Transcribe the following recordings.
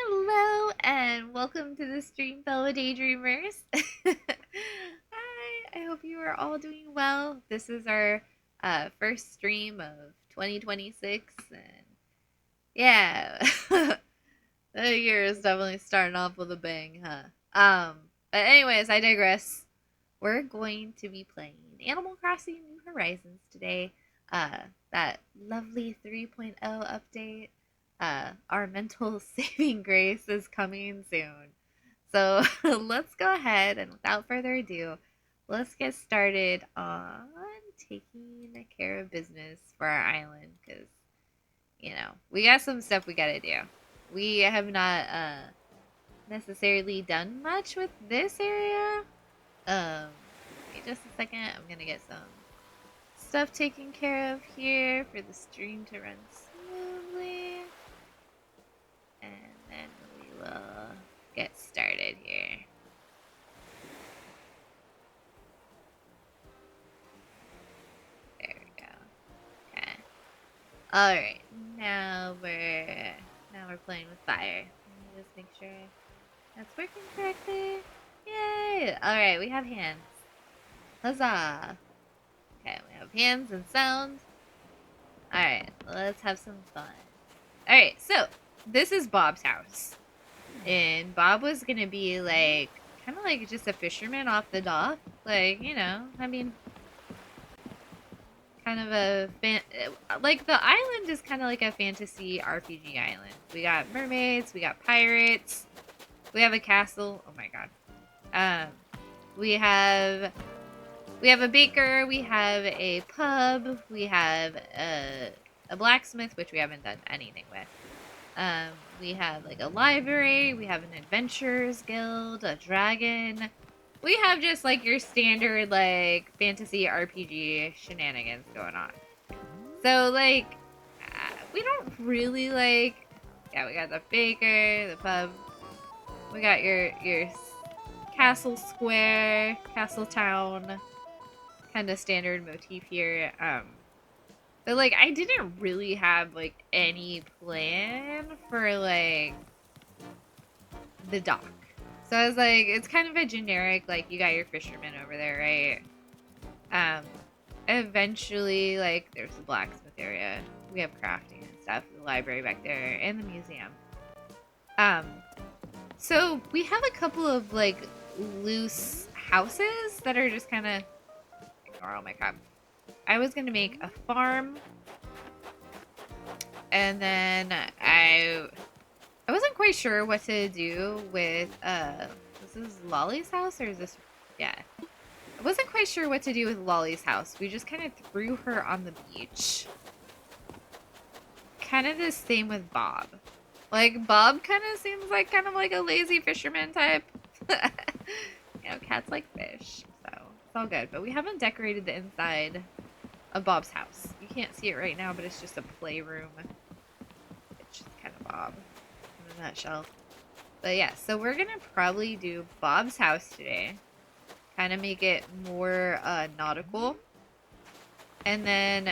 Hello and welcome to the stream, fellow daydreamers. Hi, I hope you are all doing well. This is our first stream of 2026, and yeah, the year is definitely starting off with a bang, huh? But anyways, I digress. We're going to be playing Animal Crossing New Horizons today. Uh, that lovely 3.0 update. Our mental saving grace is coming soon. So let's go ahead and without further ado, let's get started on taking care of business for our island because, we got some stuff we gotta do. We have not necessarily done much with this area. Wait just a second. I'm gonna get some stuff taken care of here for the stream to run smoothly. And then we will get started here. There we go. Okay. Alright. Now we're playing with fire. Let me just make sure that's working correctly. Yay! Alright, we have hands. Huzzah! Okay, we have hands and sound. Alright, let's have some fun. Alright, so this is Bob's house. And Bob was gonna be like, kind of like just a fisherman off the dock. Like, I mean, kind of like the island is kind of like a fantasy RPG island. We got mermaids, we got pirates, we have a castle. Oh my god. We have a baker, we have a pub, we have a blacksmith, which we haven't done anything with. We have like a library, we have an adventurers guild, a dragon. We have just like your standard like fantasy RPG shenanigans going on. So like, we don't really like, yeah, we got the baker, the pub. We got your castle square, castle town, kind of standard motif here. But like, I didn't really have like any plan for like the dock. So I was like, it's kind of a generic, like, you got your fishermen over there, right? Eventually, like, there's the blacksmith area. We have crafting and stuff, the library back there, and the museum. So we have a couple of, like, loose houses that are just kind of, ignore all my crap. I was going to make a farm, and then I wasn't quite sure what to do with, this is Lolly's house, or is this, yeah. I wasn't quite sure what to do with Lolly's house. We just kind of threw her on the beach. Kind of the same with Bob. Like, Bob kind of seems like kind of like a lazy fisherman type. Cats like fish, so it's all good. But we haven't decorated the inside of Bob's house. You can't see it right now, but it's just a playroom. It's just kind of Bob in a nutshell. But yeah, so we're gonna probably do Bob's house today. Kind of make it more nautical. And then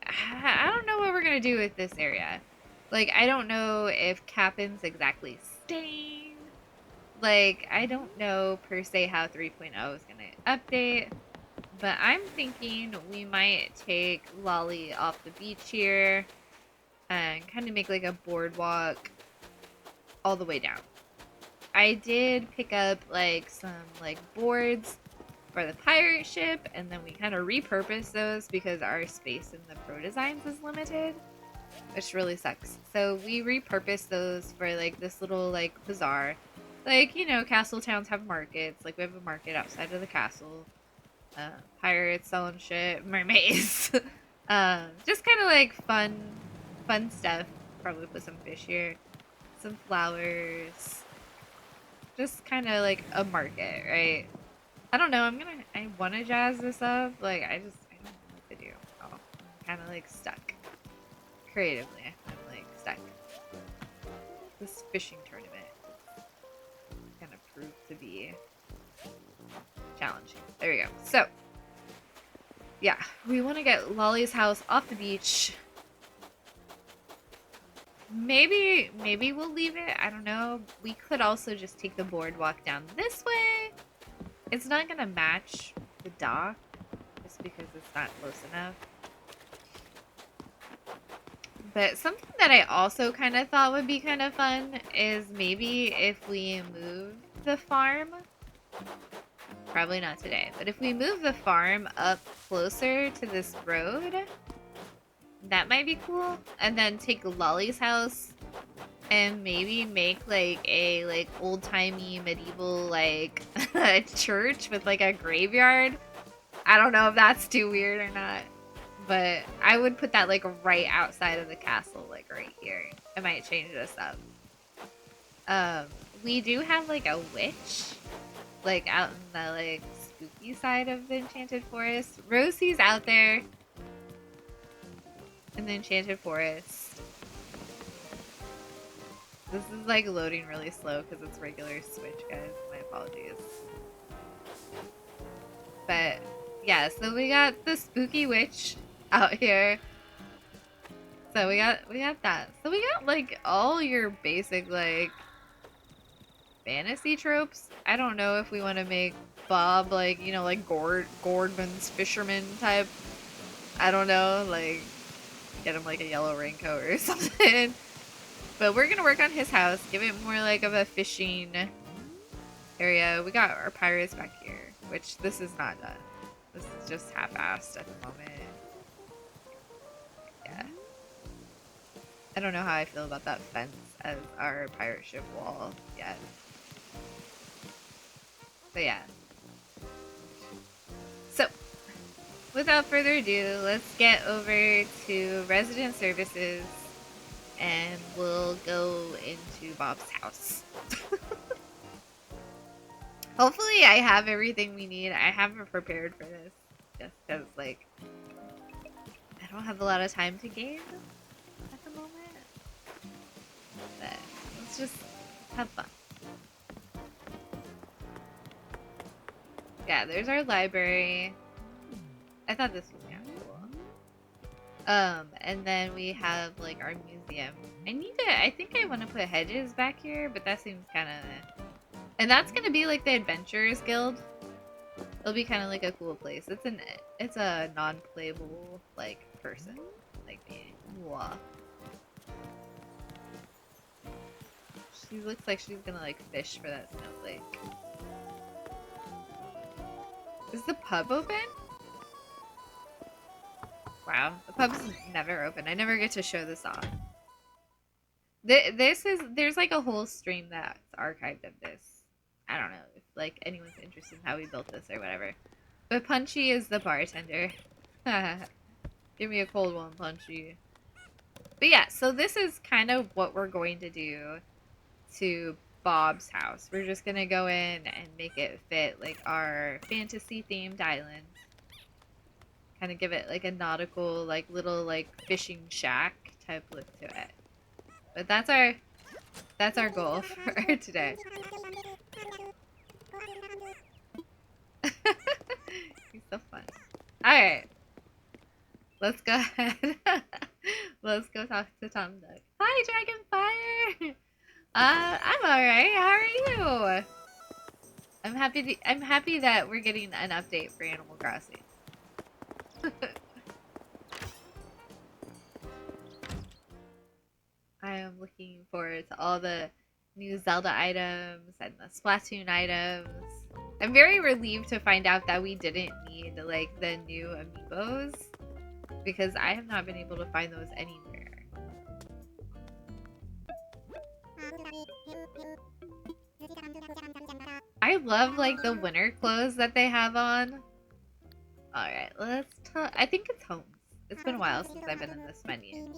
I don't know what we're gonna do with this area. Like, I don't know if Captain's exactly staying. Like, I don't know per se how 3.0 is gonna update. But I'm thinking we might take Lolly off the beach here and kind of make like a boardwalk all the way down. I did pick up like some like boards for the pirate ship, and then we kind of repurposed those because our space in the Pro Designs is limited, which really sucks. So we repurposed those for like this little like bazaar. Like, castle towns have markets. Like, we have a market outside of the castle. Pirates selling shit, mermaids. Just kind of like fun stuff. Probably put some fish here, some flowers. Just kind of like a market, right? I don't know. I want to jazz this up. Like, I don't know what to do. Oh, I'm kind of like stuck. Creatively, I'm like stuck. This fishing tournament kind of proved to be challenging. There we go. So, yeah, we want to get Lolly's house off the beach. maybe we'll leave it. I don't know. We could also just take the boardwalk down this way. It's not gonna match the dock just because it's not close enough. But something that I also kind of thought would be kind of fun is maybe if we move the farm. Probably not today, but if we move the farm up closer to this road, that might be cool. And then take Lolly's house and maybe make like a like old-timey medieval like church with like a graveyard. I don't know if that's too weird or not, but I would put that like right outside of the castle, like right here. I might change this up. We do have like a witch like out in the like spooky side of the Enchanted Forest. Rosie's out there in the Enchanted Forest. This is like loading really slow because it's regular Switch, guys. My apologies. But yeah, so we got the spooky witch out here. So we got that. So we got like all your basic like fantasy tropes. I don't know if we want to make Bob like, you know, like Gordman's fisherman type. I don't know, like get him like a yellow raincoat or something. But we're gonna work on his house, give it more like of a fishing area. We got our pirates back here, which this is not done. This is just half-assed at the moment. Yeah. I don't know how I feel about that fence as our pirate ship wall yet. But yeah. So, without further ado, let's get over to resident services and we'll go into Bob's house. Hopefully I have everything we need. I haven't prepared for this just because, like, I don't have a lot of time to game at the moment. But let's just have fun. Yeah, there's our library. I thought this was kind of cool. And then we have like our museum. I think I want to put hedges back here, but that seems kind of, and that's gonna be like the Adventurers Guild. It'll be kind of like a cool place. It's a non-playable like person like me. Whoa. She looks like she's gonna like fish for that snowflake. Is the pub open? Wow, the pub's never open. I never get to show this off. There's like a whole stream that's archived of this. I don't know if like anyone's interested in how we built this or whatever. But Punchy is the bartender. Give me a cold one, Punchy. But yeah, so this is kind of what we're going to do to Bob's house. We're just gonna go in and make it fit like our fantasy themed island. Kind of give it like a nautical, like little like fishing shack type look to it. But that's our goal for today. He's so fun. Alright. Let's go ahead. Let's go talk to Tom Duck. Hi, Dragonfire! I'm alright. How are you? I'm happy that we're getting an update for Animal Crossing. I am looking forward to all the new Zelda items and the Splatoon items. I'm very relieved to find out that we didn't need like the new amiibos because I have not been able to find those anywhere. I love like the winter clothes that they have on. Alright, let's talk. I think it's Homes. It's been a while since I've been in this menu.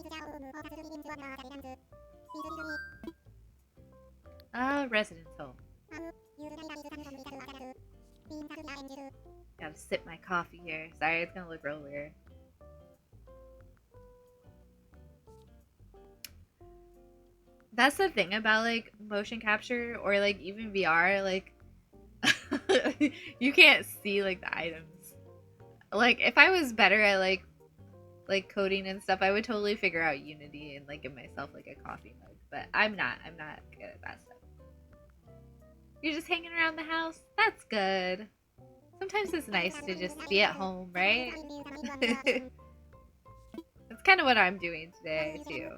Residence home. Gotta sip my coffee here. Sorry, it's gonna look real weird. That's the thing about like motion capture or like even VR, like you can't see like the items. Like if I was better at like like coding and stuff, I would totally figure out Unity and like give myself like a coffee mug. But I'm not. I'm not good at that stuff. You're just hanging around the house? That's good. Sometimes it's nice to just be at home, right? That's kind of what I'm doing today, too.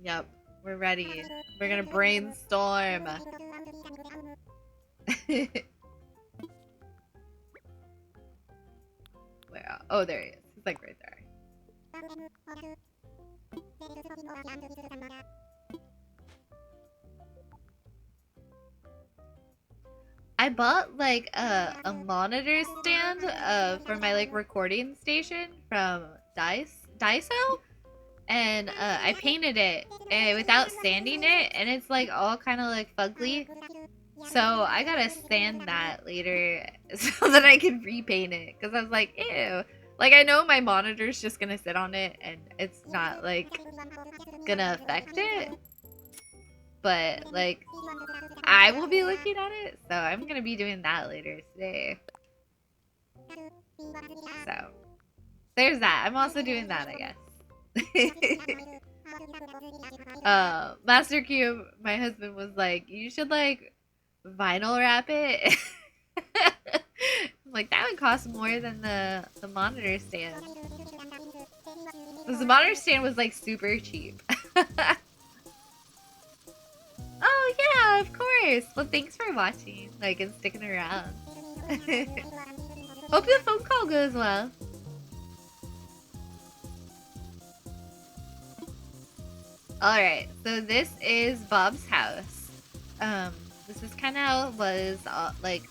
Yep, we're ready. We're gonna brainstorm. Where? Oh, there he is. He's like right there. I bought like a monitor stand for my like recording station from Daiso, and I painted it without sanding it, and it's like all kind of like fugly. So I gotta sand that later so that I can repaint it, because I was like, ew. Like, I know my monitor's just gonna sit on it and it's not like gonna affect it, but like I will be looking at it, so I'm gonna be doing that later today. So there's that. I'm also doing that, I guess. Master Cube, my husband was like, you should like vinyl wrap it. I'm like, that would cost more than the monitor stand. Because the monitor stand was like super cheap. Oh yeah, of course. Well, thanks for watching, like, and sticking around. Hope the phone call goes well. Alright, so this is Bob's house. This is kind of how it was, like,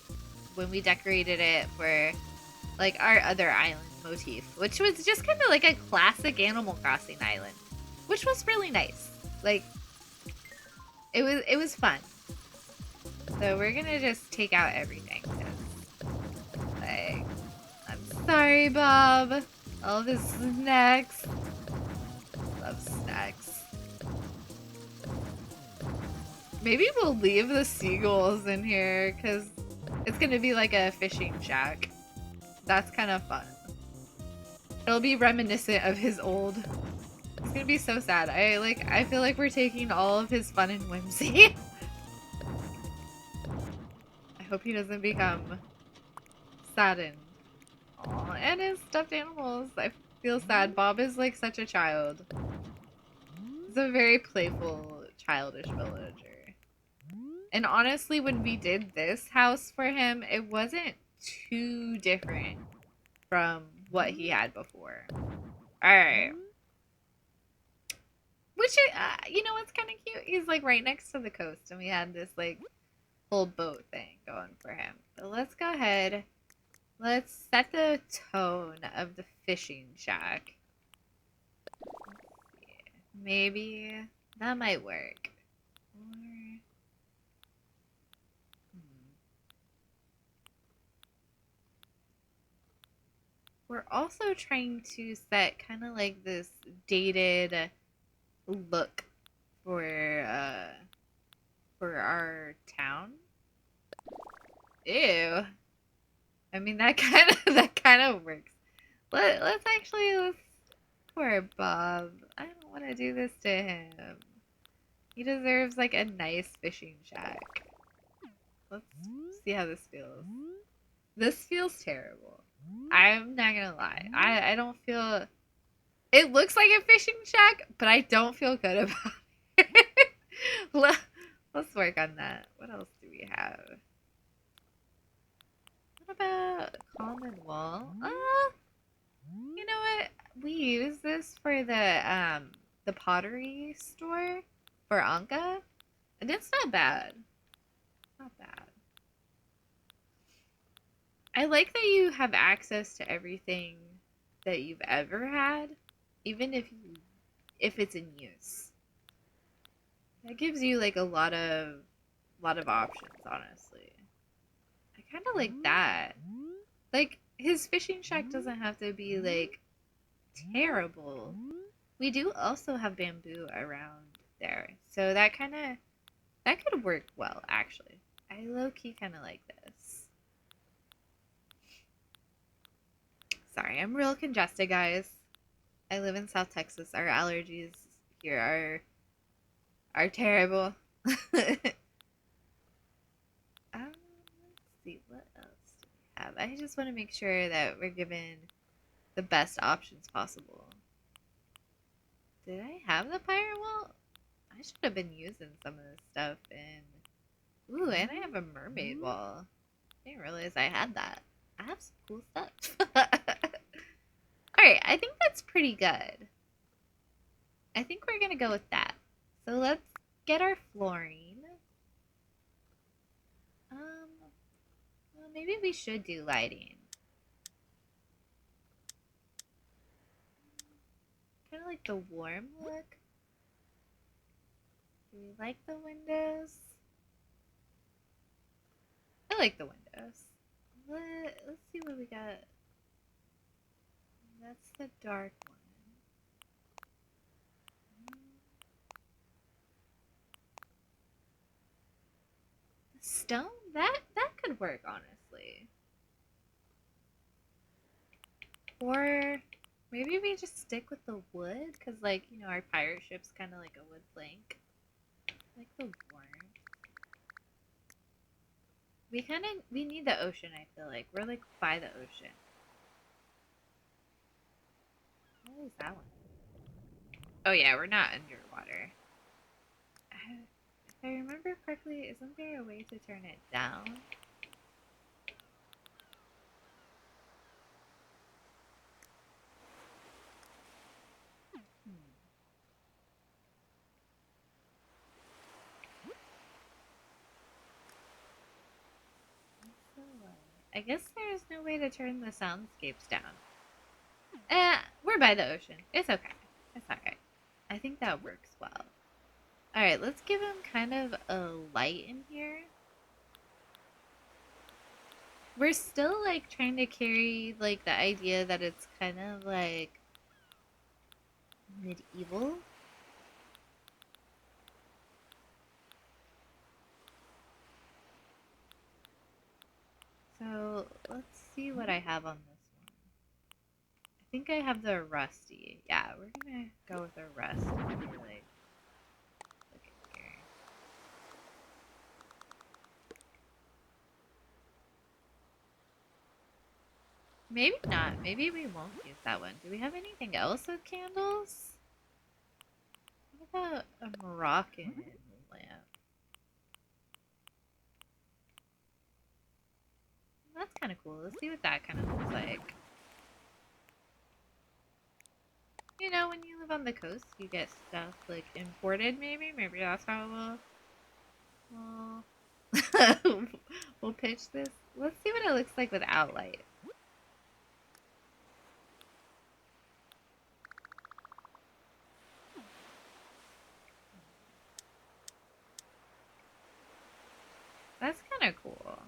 when we decorated it for, like, our other island motif, which was just kind of like a classic Animal Crossing island, which was really nice. Like, it was fun. So we're gonna just take out everything. Like, I'm sorry, Bob. All the snacks. Love snacks. Maybe we'll leave the seagulls in here, because it's gonna be like a fishing shack. That's kind of fun. It'll be reminiscent of his old... It's gonna be so sad. I feel like we're taking all of his fun and whimsy. I hope he doesn't become saddened. Aw, and his stuffed animals. I feel sad. Bob is like such a child. He's a very playful, childish villager. And honestly, when we did this house for him, it wasn't too different from what he had before. Alright. Which, you know what's kind of cute? He's like right next to the coast, and we had this like whole boat thing going for him. So let's go ahead. Let's set the tone of the fishing shack. Maybe that might work. Or... We're also trying to set kind of like this dated look for our town. Ew. I mean, that kind of works. Let's poor Bob. I don't want to do this to him. He deserves like a nice fishing shack. Let's see how this feels. This feels terrible. I'm not gonna lie. I don't feel... It looks like a fishing shack, but I don't feel good about it. Let's work on that. What else do we have? What about a common wall? You know what? We use this for the pottery store for Anka, and it's not bad. Not bad. I like that you have access to everything that you've ever had, even if it's in use. That gives you like a lot of options, honestly. I kind of like that. Like, his fishing shack doesn't have to be like terrible. We do also have bamboo around there, so that could work well, actually. I low-key kind of like this. Sorry, I'm real congested, guys. I live in South Texas. Our allergies here are terrible. Let's see, what else do we have? I just want to make sure that we're given the best options possible. Did I have the pirate wall? I should have been using some of this stuff in... Ooh, and I have a mermaid wall. I didn't realize I had that. I have some cool stuff. Alright, I think that's pretty good. I think we're gonna go with that. So let's get our flooring. Well, maybe we should do lighting. Kind of like the warm look. Do we like the windows? I like the windows. Let's see what we got. That's the dark one. The stone? That could work, honestly. Or maybe we just stick with the wood, because, like, you know, our pirate ship's kind of like a wood plank. Like the warm. We need the ocean, I feel like. We're, like, by the ocean. What is that one? Oh, yeah, we're not underwater. If I remember correctly, isn't there a way to turn it down? I guess there's no way to turn the soundscapes down. We're by the ocean. It's okay. It's alright. I think that works well. Alright, let's give him kind of a light in here. We're still, like, trying to carry, like, the idea that it's kind of, like, medieval. So, let's see what I have on this one. I think I have the rusty. Yeah, we're gonna go with a rust. Like, look at here. Maybe not. Maybe we won't use that one. Do we have anything else with candles? What about a Moroccan lamp? That's kind of cool. Let's see what that kind of looks like. You know, when you live on the coast, you get stuff, like, imported, maybe? Maybe that's how we'll pitch this. Let's see what it looks like without light. That's kind of cool.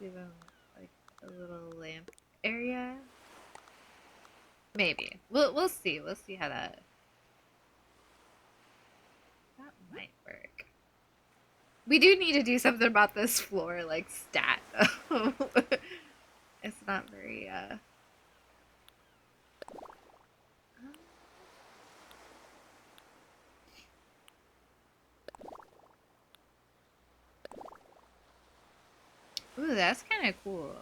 Give them, like, a little lamp area. Maybe. We'll see. We'll see how that might work. We do need to do something about this floor, like, stat. It's not very, Ooh, that's kind of cool.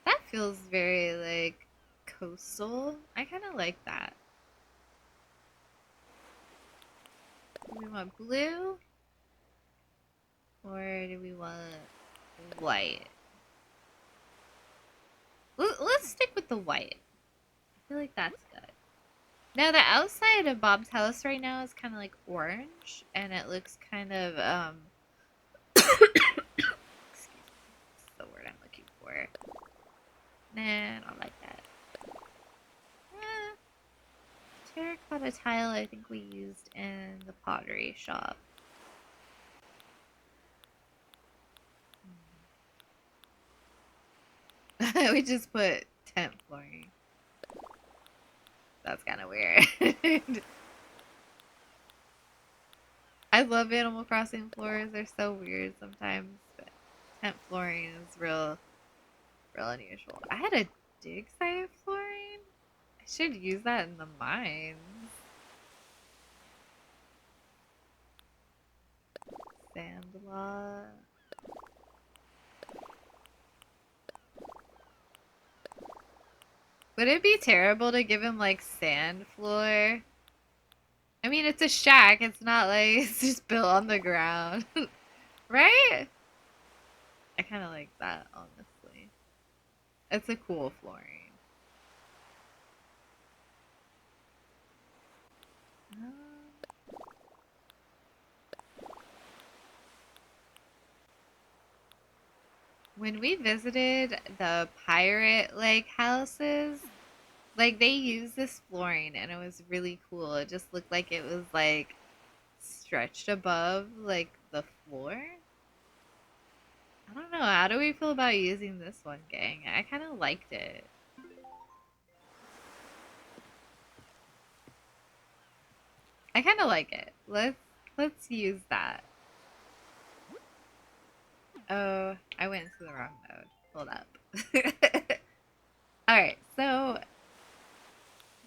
That feels very, like, coastal. I kind of like that. Do we want blue? Or do we want white? Let's stick with the white. I feel like that's good. Now, the outside of Bob's house right now is kind of like orange, and it looks kind of, excuse me, that's the word I'm looking for. Nah, I don't like that. Terracotta tile I think we used in the pottery shop. We just put tent flooring. That's kind of weird. I love Animal Crossing floors. They're so weird sometimes, but tent flooring is real unusual. I had a dig site flooring. I should use that in the mines. Sandlot. Would it be terrible to give him like sand floor? I mean, it's a shack. It's not like it's just built on the ground. Right? I kind of like that, honestly. It's a cool flooring. When we visited the pirate like houses, like they used this flooring and it was really cool. It just looked like it was like stretched above like the floor. I don't know. How do we feel about using this one, gang? I kind of liked it. I kind of like it. Let's use that. Oh, I went into the wrong mode. Hold up. All right, so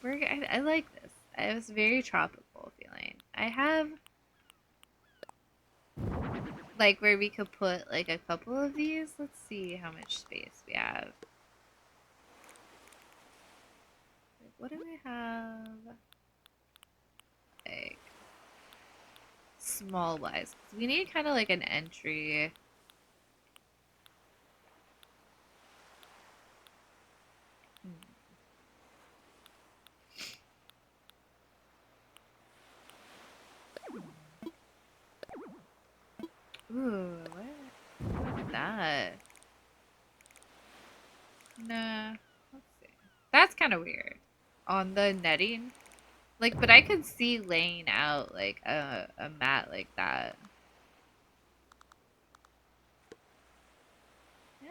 I like this. It was very tropical feeling. I have like where we could put like a couple of these. Let's see how much space we have. Like, what do we have? Like small wise. We need kind of like an entry. Ooh, what's that? Nah, let's see. That's kind of weird. On the netting, like, but I could see laying out like a mat like that. Yeah.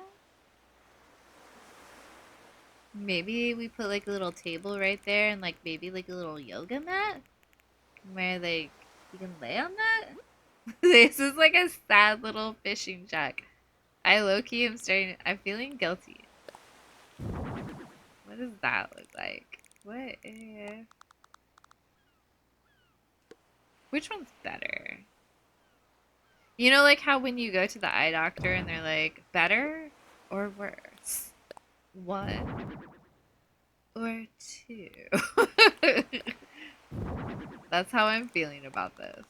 Maybe we put like a little table right there and like maybe like a little yoga mat where like you can lay on that. This is like a sad little fishing shack. I low key am starting. I'm feeling guilty. What does that look like? What if? Which one's better? You know, like how when you go to the eye doctor and they're like, better or worse? One or two? That's how I'm feeling about this.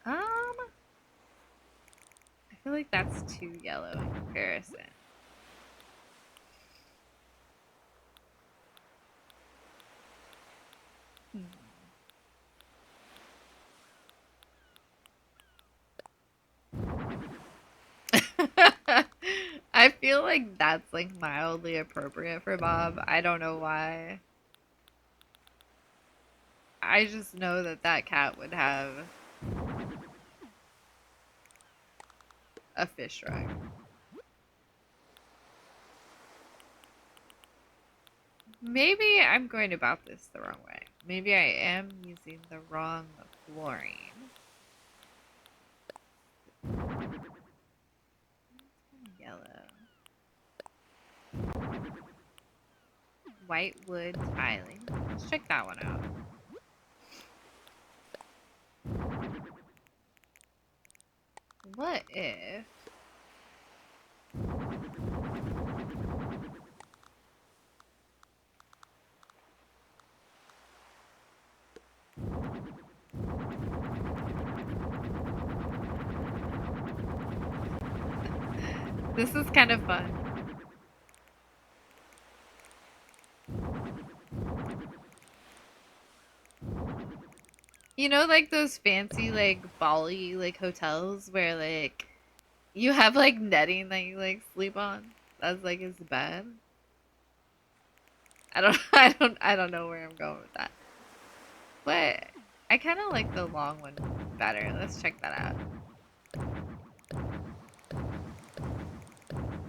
I feel like that's too yellow in comparison. I feel like that's like mildly appropriate for Bob. I don't know why. I just know that that cat would have a fish rug. Maybe I'm going about this the wrong way. Maybe I am using the wrong flooring. Yellow. White wood tiling. Let's check that one out. What if... This is kind of fun. You know, like those fancy, like, Bali, like, hotels where, like, you have, like, netting that you, like, sleep on? That's, like, his bed? I don't know where I'm going with that. But I kind of like the long one better. Let's check that out.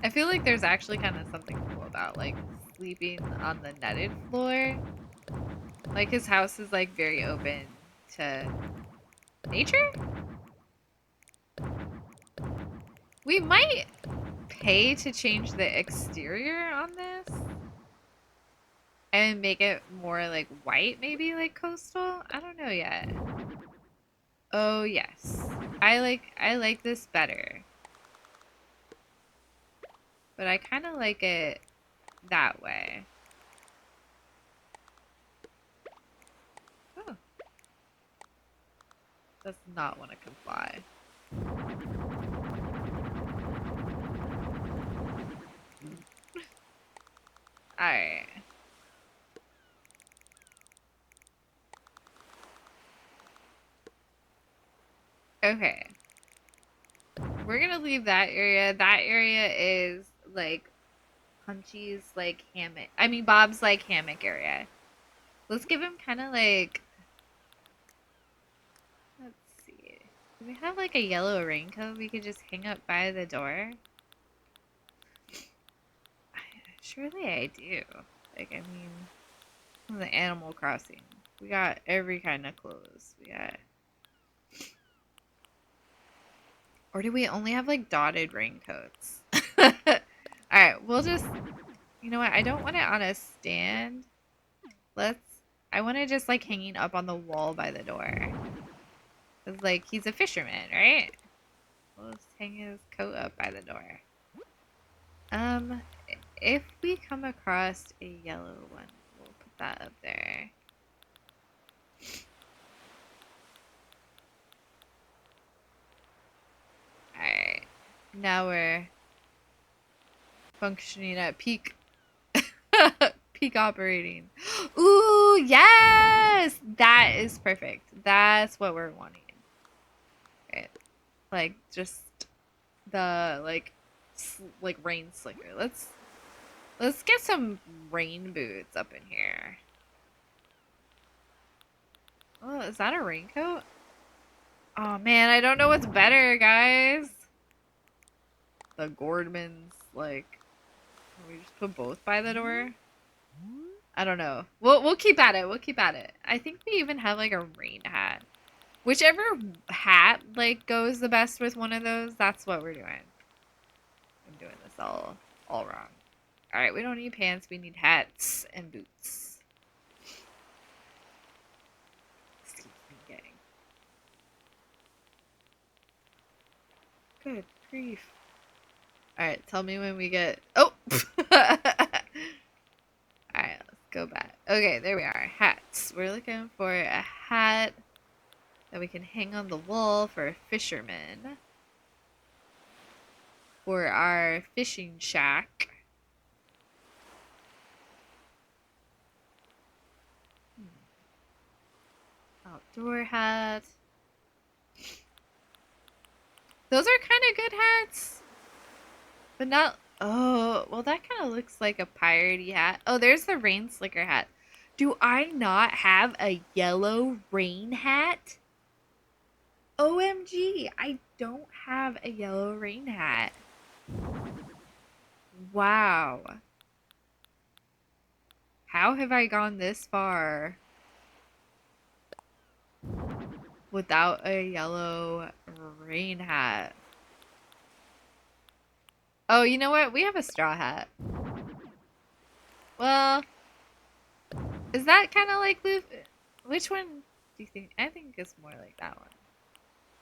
I feel like there's actually kind of something cool about, like, sleeping on the netted floor. Like his house is like very open to nature? We might pay to change the exterior on this and make it more like white, maybe like coastal. I don't know yet. Oh yes, I like this better, but I kind of like it that way. Oh, does not want to comply. All right. Okay. We're gonna leave that area. That area is like Punchy's like hammock. I mean Bob's like hammock area. Let's give him kind of like. Let's see. Do we have like a yellow raincoat we could just hang up by the door? Surely I do. Like I mean, from the Animal Crossing, we got every kind of clothes. We got. Or do we only have like dotted raincoats? Alright, we'll just. You know what? I don't want it on a stand. Let's. I want it just like hanging up on the wall by the door. Cause like he's a fisherman, right? We'll just hang his coat up by the door. If we come across a yellow one, we'll put that up there. Alright. Now we're functioning at peak peak operating. Ooh, yes! That is perfect. That's what we're wanting. Okay. Like just the like rain slicker. Let's get some rain boots up in here. Oh, is that a raincoat? Oh man, I don't know what's better, guys. The Gordmans, like, can we just put both by the door? I don't know. We'll keep at it. We'll keep at it. I think we even have like a rain hat. Whichever hat like goes the best with one of those, that's what we're doing. I'm doing this all wrong. All right, we don't need pants. We need hats and boots. Excuse me, gang. Good grief. All right, tell me when we get. Oh. Alright, let's go back. Okay, there we are. Hats. We're looking for a hat that we can hang on the wall for a fisherman. For our fishing shack. Outdoor hat. Those are kind of good hats. But not... Oh, well that kind of looks like a piratey hat. Oh, there's the rain slicker hat. Do I not have a yellow rain hat? OMG, I don't have a yellow rain hat. Wow. How have I gone this far without a yellow rain hat? Oh, you know what? We have a straw hat. Well, is that kind of like Luffy? Which one do you think? I think it's more like that one.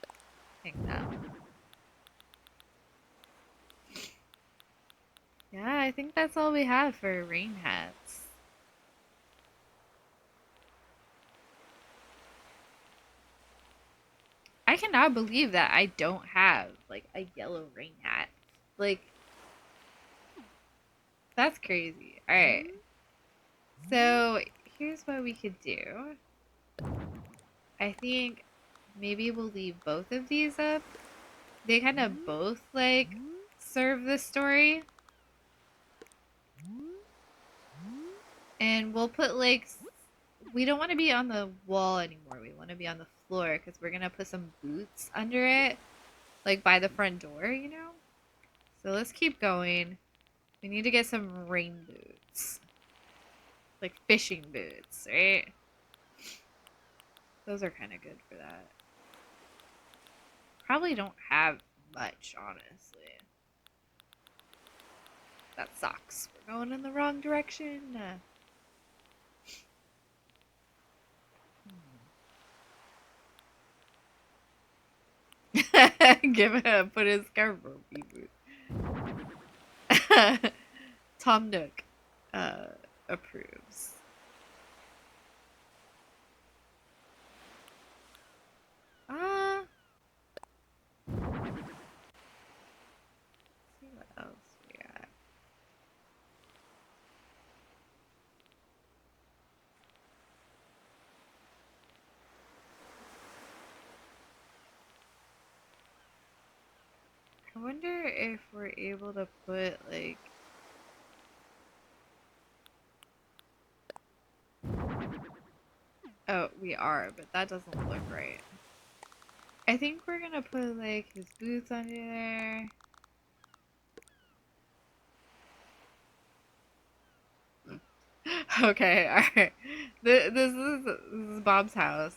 I think that one. Yeah, I think that's all we have for rain hats. I cannot believe that I don't have like a yellow rain hat. Like, that's crazy. Alright. So, here's what we could do. I think maybe we'll leave both of these up. They kind of both, like, serve the story. And we'll put, like, we don't want to be on the wall anymore. We want to be on the floor because we're going to put some boots under it. Like, by the front door, you know? So let's keep going. We need to get some rain boots. Like fishing boots, right? Those are kind of good for that. Probably don't have much, honestly. That sucks. We're going in the wrong direction. Give it a put his cardboard booth. Tom Nook approves. See what else we got. I wonder if we're able to put like oh, we are, but that doesn't look right. I think we're gonna put like his boots under there. Okay, alright. This is Bob's house.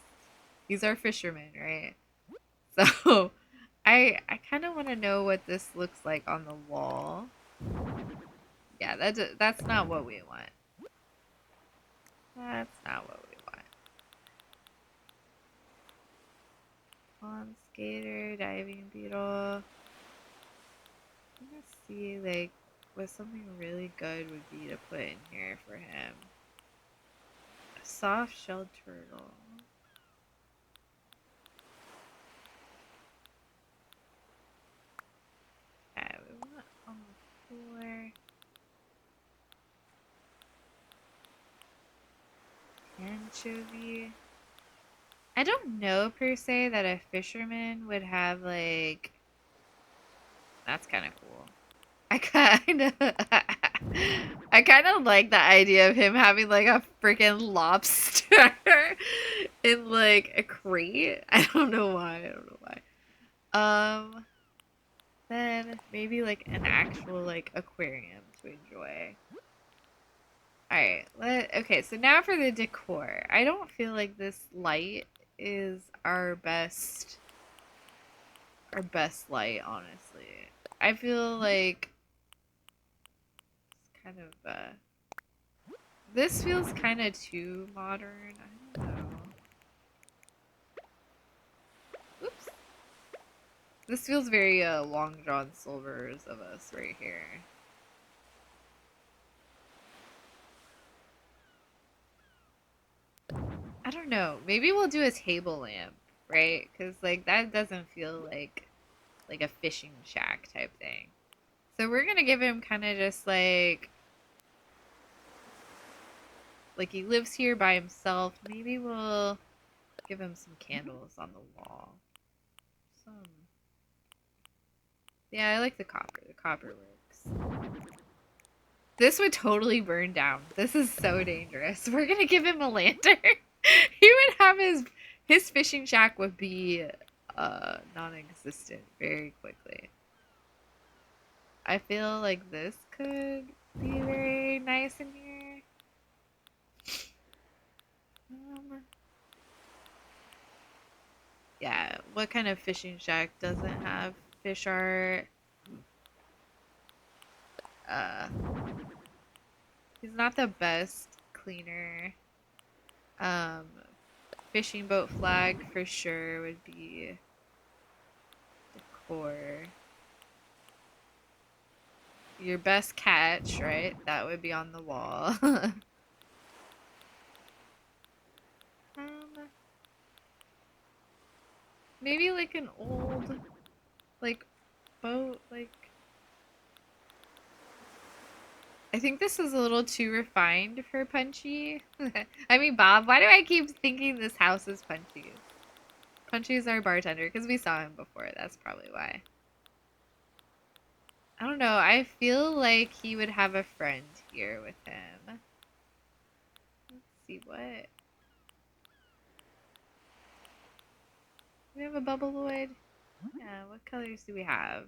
He's our fisherman, right? So I kind of want to know what this looks like on the wall. Yeah, that's not what we want. That's not what we want. Pond skater, diving beetle. I'm gonna see like what something really good would be to put in here for him. A soft shelled turtle. Okay, we want on the floor. Anchovy. I don't know per se that a fisherman would have like. That's kind of cool. I kind of like the idea of him having like a freaking lobster in like a crate. I don't know why. I don't know why. Then maybe like an actual like aquarium to enjoy. Alright, okay, so now for the decor. I don't feel like this light is our best light, honestly. I feel like it's kind of this feels kind of too modern. I don't know. Oops. This feels very Long John Silver's of us right here. I don't know. Maybe we'll do a table lamp, right? Because like that doesn't feel like a fishing shack type thing. So we're gonna give him kind of just like he lives here by himself. Maybe we'll give him some candles on the wall. Some. Yeah, I like the copper. The copper works. This would totally burn down. This is so dangerous. We're gonna give him a lantern. He would have his fishing shack would be non-existent very quickly. I feel like this could be very nice in here. Yeah, what kind of fishing shack doesn't have fish art? He's not the best cleaner. Fishing boat flag for sure would be decor. Your best catch, right? That would be on the wall. Maybe like an old, like, boat, like. I think this is a little too refined for Punchy. I mean, Bob, why do I keep thinking this house is Punchy's? Punchy's our bartender because we saw him before. That's probably why. I don't know. I feel like he would have a friend here with him. Let's see what. Do we have a Bubbleoid? Yeah, what colors do we have?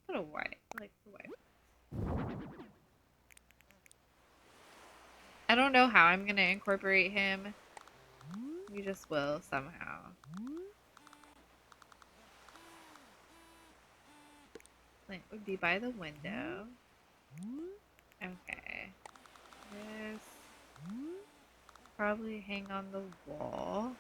Let's put a white. I like the white. I don't know how I'm gonna incorporate him We just will somehow. Plant would be by the window. Okay. This probably hang on the wall.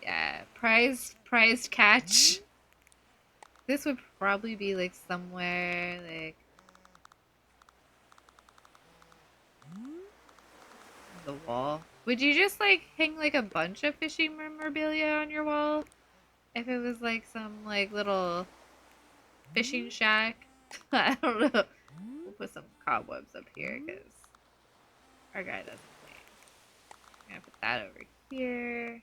Yeah, prized catch. This would probably be like somewhere like on the wall. Would you just like hang like a bunch of fishing memorabilia on your wall? If it was like some like little fishing shack? I don't know. We'll put some cobwebs up here because our guy doesn't play. I'm gonna put that over here.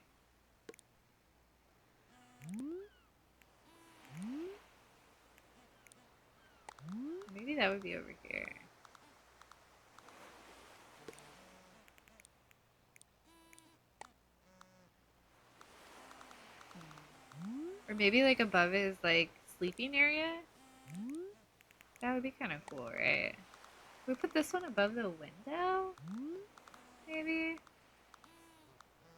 Maybe that would be over here. Or maybe like above his like sleeping area. That would be kind of cool, right? We put this one above the window? Maybe?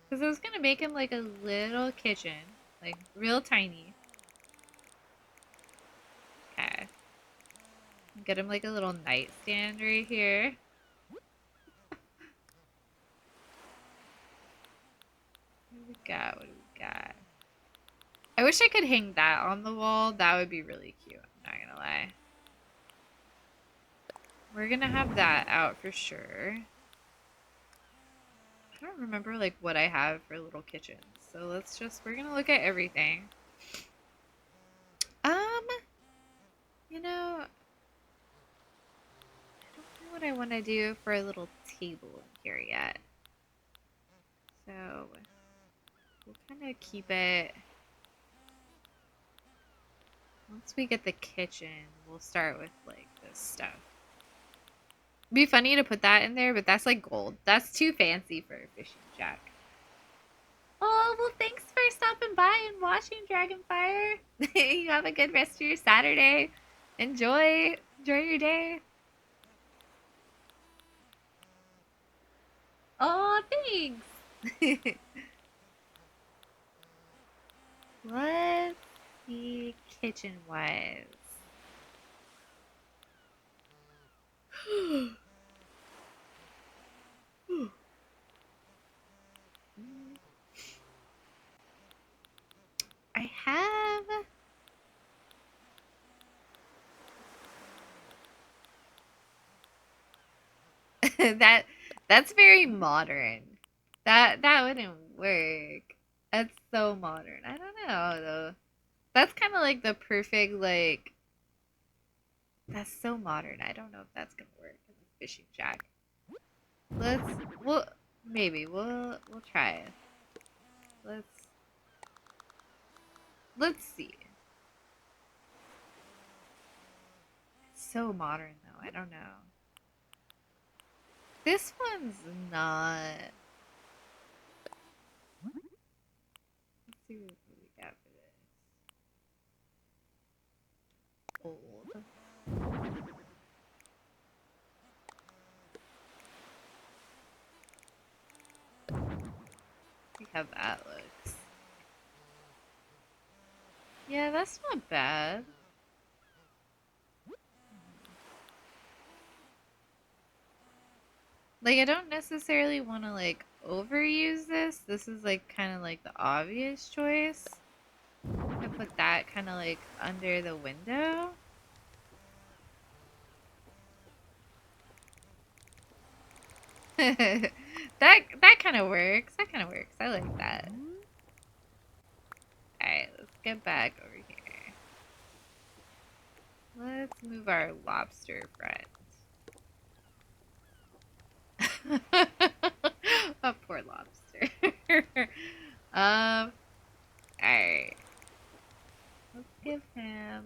Because I was gonna make him like a little kitchen. Like real tiny. Okay. Get him like a little nightstand right here. What do we got? What do we got? I wish I could hang that on the wall. That would be really cute. I'm not gonna lie. We're gonna have that out for sure. I don't remember like what I have for little kitchens. So we're gonna look at everything. You know, I don't know what I want to do for a little table in here yet. So we'll kind of keep it. Once we get the kitchen, we'll start with like this stuff. It'd be funny to put that in there, but that's like gold. That's too fancy for a fishing shack. Oh, well, thanks for stopping by and watching Dragonfire. You have a good rest of your Saturday. Enjoy your day. Oh, thanks. Let's see kitchen-wise. I have that's very modern. That wouldn't work. That's so modern. I don't know though. That's kind of like the perfect like. That's so modern. I don't know if that's gonna work in the fishing shack. Let's we'll maybe we'll try it. Let's see. It's so modern though. I don't know. This one's not. Let's see what we got for this. Old. See how that looks. Yeah, that's not bad. Like, I don't necessarily want to, like, overuse this. This is, like, kind of, like, the obvious choice. I put that kind of, like, under the window. That kind of works. That kind of works. I like that. Alright, let's get back over here. Let's move our lobster friend. A poor lobster. Alright. Let's give him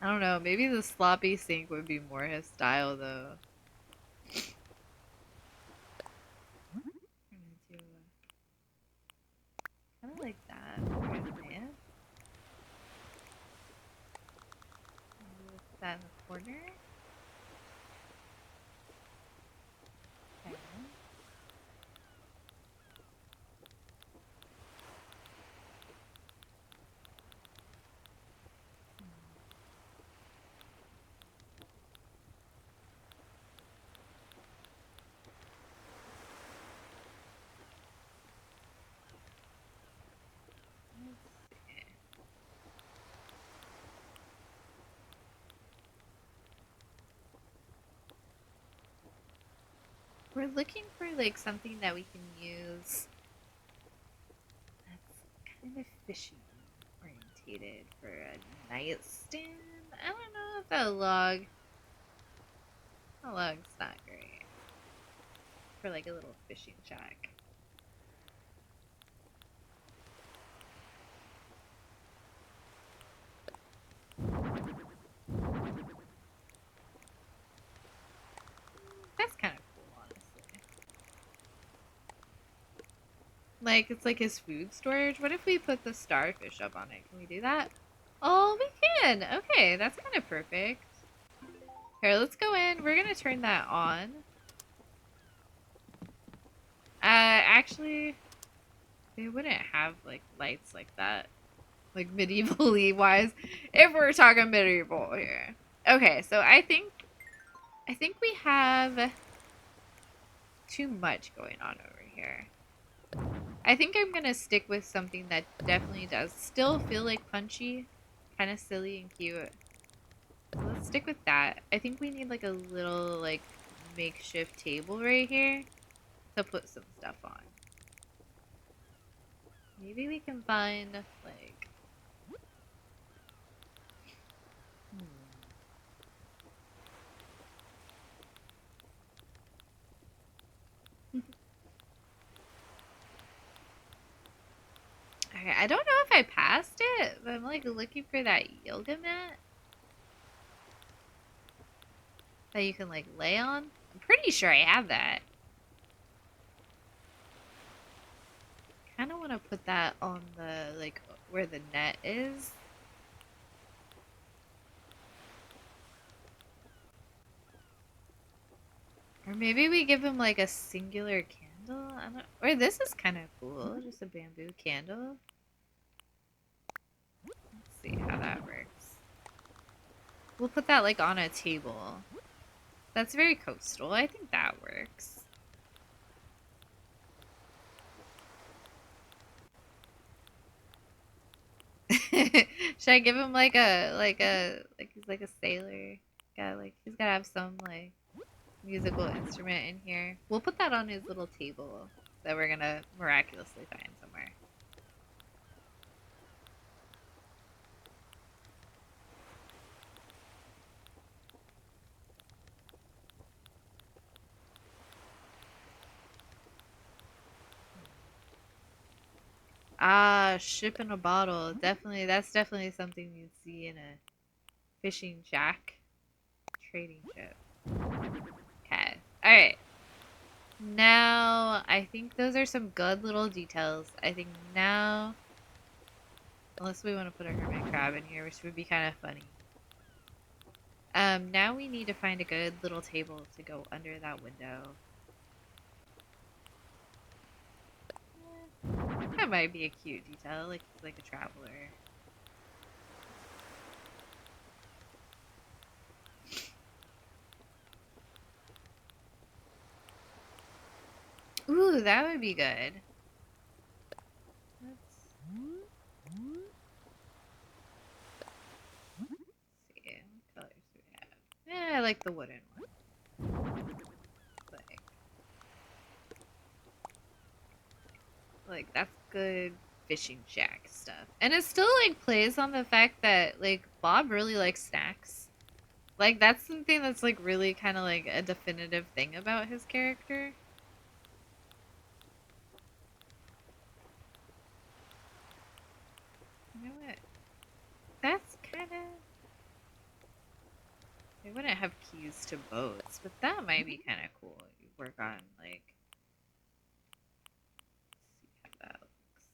I don't know, maybe the sloppy sink would be more his style though. Kind of like that. Man. that in the corner. Okay. We're looking for like something that we can use that's kind of fishing orientated for a nightstand. I don't know if that log's not great for like a little fishing shack. That's kind of cool, honestly. Like, it's like his food storage. What if we put the starfish up on it? Can we do that? Oh, we can! Okay, that's kind of perfect. Here, let's go in. We're gonna turn that on. Actually, they wouldn't have, like, lights like that. Like, medievally wise. If we're talking medieval here. Okay, so I think we have too much going on over here. I think I'm gonna stick with something that definitely does still feel like punchy, kind of silly and cute. So let's stick with that. I think we need like a little like makeshift table right here to put some stuff on. Maybe we can find like Okay, I don't know if I passed it, but I'm like looking for that yoga mat that you can like lay on. I'm pretty sure I have that. Kind of want to put that on the like where the net is. Or maybe we give him like a singular candle. I don't. Or this is kind of cool, just a bamboo candle. Let's see how that works. We'll put that like on a table. That's very coastal. I think that works. Should I give him like he's like a sailor? Got like he's gotta have some like musical instrument in here. We'll put that on his little table that we're gonna miraculously find somewhere. Ah, ship in a bottle. Definitely, that's definitely something you'd see in a fishing shack. Trading ship. Okay. Alright. Now, I think those are some good little details. I think now, unless we want to put a hermit crab in here, which would be kind of funny. Now we need to find a good little table to go under that window. That might be a cute detail, like he's like a traveler. Ooh, that would be good. Let's see. What colors do we have? Yeah, I like the wooden one. Like that's good fishing shack stuff. And it still like plays on the fact that like Bob really likes snacks. Like that's something that's like really kind of like a definitive thing about his character. You know what? That's kind of. They wouldn't have keys to boats, but that might be kind of cool. You work on like. See how that looks.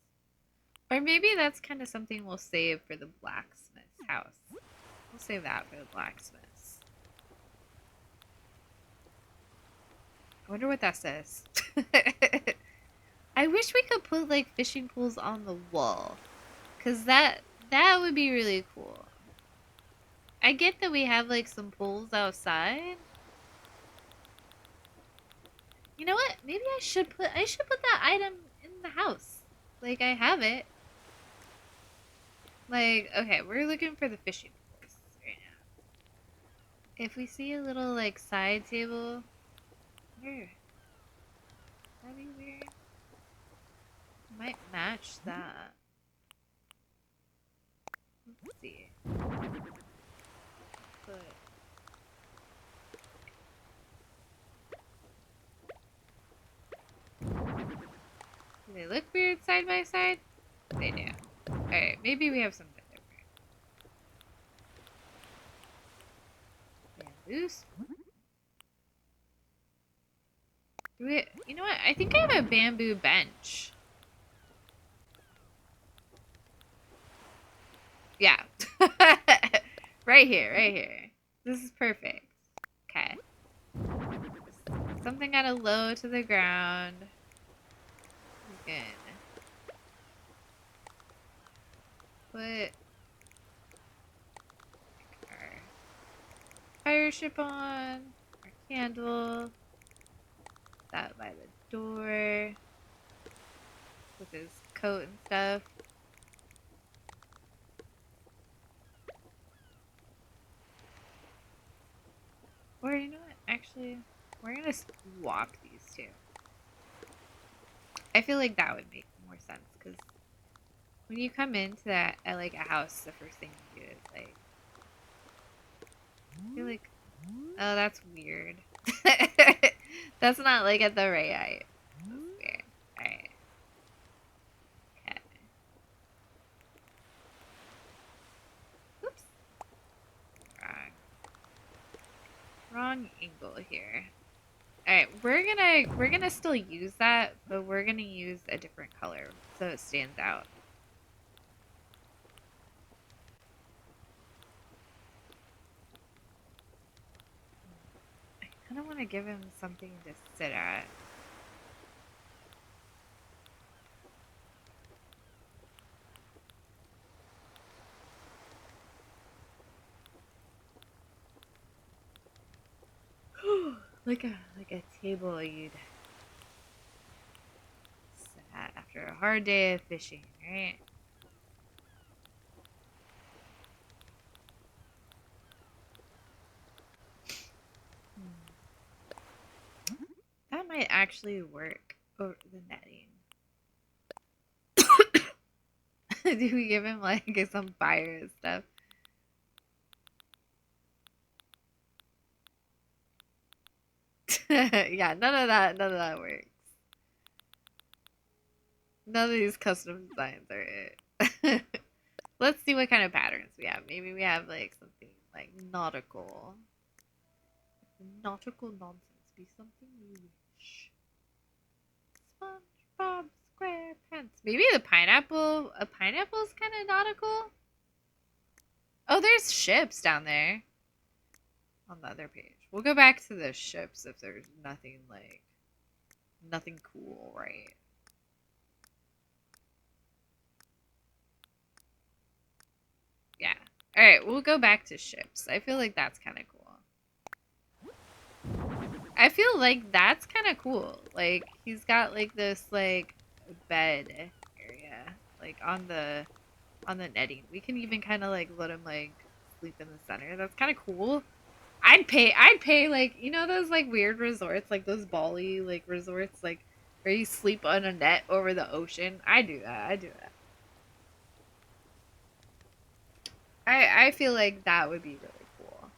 Or maybe that's kind of something we'll save for the blacksmith's house. We'll We'll save that for the blacksmiths. I wonder what that says. I wish we could put like fishing poles on the wall, cause that would be really cool. I get that we have like some poles outside. You know what? Maybe I should put that item in the house. Like I have it. Like, okay, we're looking for the fishing poles right now. If we see a little like side table, where? That'd be weird. Might match that. Let's see. Put. Do they look weird side by side? They do. Alright, maybe we have something different. Bamboos? You know what? I think I have a bamboo bench. Yeah. Right here, right here. This is perfect. Okay. Something kind of low to the ground. We can put our fire ship on, our candle, that by the door, with his coat and stuff. Or you know what? Actually, we're gonna swap these two. I feel like that would make more sense because when you come into that at like a house, the first thing you do is like, I feel like, oh, that's weird. That's not like at the right height. That's weird. Alright. Okay. Oops. Wrong angle here. Alright, we're gonna still use that, but we're gonna use a different color so it stands out. I kinda wanna give him something to sit at. like a table you'd sit at after a hard day of fishing, right? That might actually work over the netting. Do we give him like some fire and stuff? Yeah, none of that works. None of these custom designs are it. Let's see what kind of patterns we have. Maybe we have like something like nautical. Nautical nonsense be something you wish. SpongeBob SquarePants. Maybe the pineapple. A pineapple is kind of nautical. Oh, there's ships down there. On the other page. We'll go back to the ships if there's nothing like nothing cool, right? Yeah. Alright, we'll go back to ships. I feel like that's kind of cool. I feel like that's kind of cool. Like, he's got like this like bed area like on the netting. We can even kind of like let him like sleep in the center. That's kind of cool. I'd pay like, you know those like weird resorts, like those Bali like resorts, like where you sleep on a net over the ocean. I do that. I feel like that would be really cool.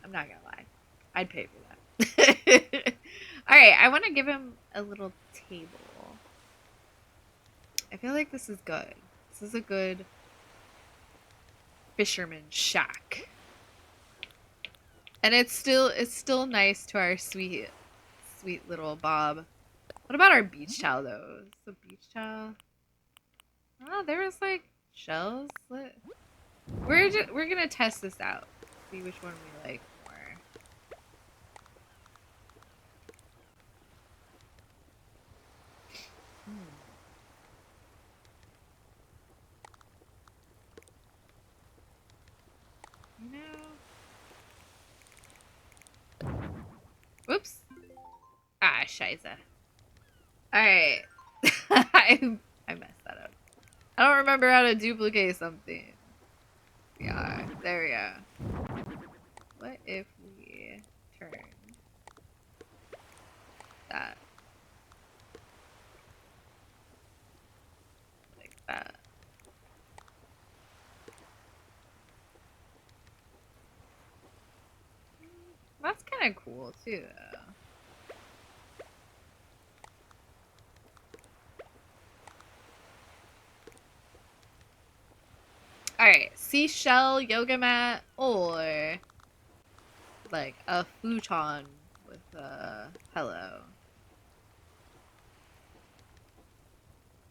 I'm not gonna lie. I'd pay for that. Alright, I want to give him a little table. I feel like this is good. This is a good fisherman shack. And it's still nice to our sweet little Bob. What about our beach towel though? Is the beach towel? Oh, there was like shells. We're gonna test this out. See which one we like more. You know. Whoops. Ah, scheiße. Alright. I messed that up. I don't remember how to duplicate something. Yeah, there we go. What if we turn that like that? That's kind of cool too, though. Alright, seashell yoga mat or like a futon with a pillow.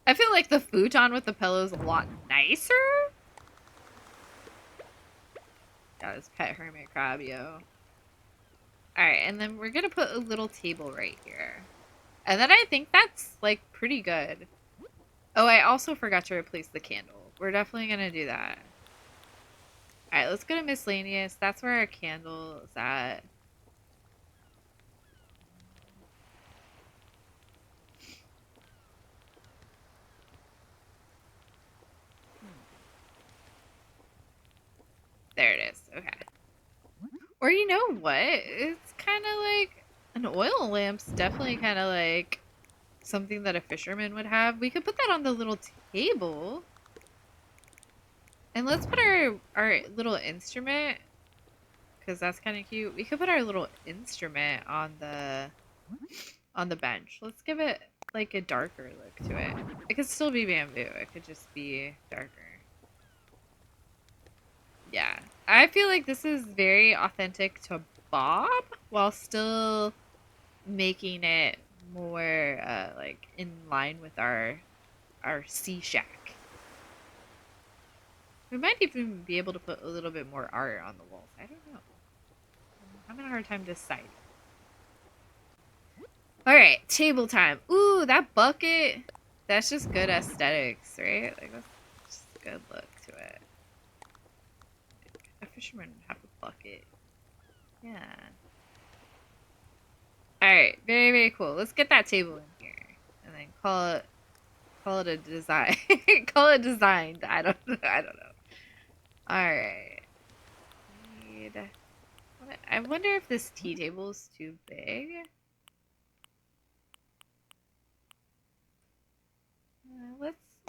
I feel like the futon with the pillow is a lot nicer. Got his pet hermit crab, yo. Alright, and then we're gonna put a little table right here. And then I think that's like pretty good. Oh, I also forgot to replace the candle. We're definitely gonna do that. Alright, let's go to miscellaneous. That's where our candle is at. There it is. Okay. Or you know what? It's kind of like an oil lamp's definitely kind of like something that a fisherman would have. We could put that on the little table. And let's put our little instrument, because that's kind of cute. We could put our little instrument on the bench. Let's give it like a darker look to it. It could still be bamboo. It could just be darker. Yeah. I feel like this is very authentic to Bob while still making it more like in line with our sea shack. We might even be able to put a little bit more art on the walls. I don't know. I'm having a hard time deciding. Alright, table time. Ooh, that bucket. That's just good aesthetics, right? Like, that's just a good look to it. A fisherman would have a bucket. Yeah. Alright, very, very cool. Let's get that table in here. And then call it a design. Call it designed. I don't know. Alright. I wonder if this tea table is too big.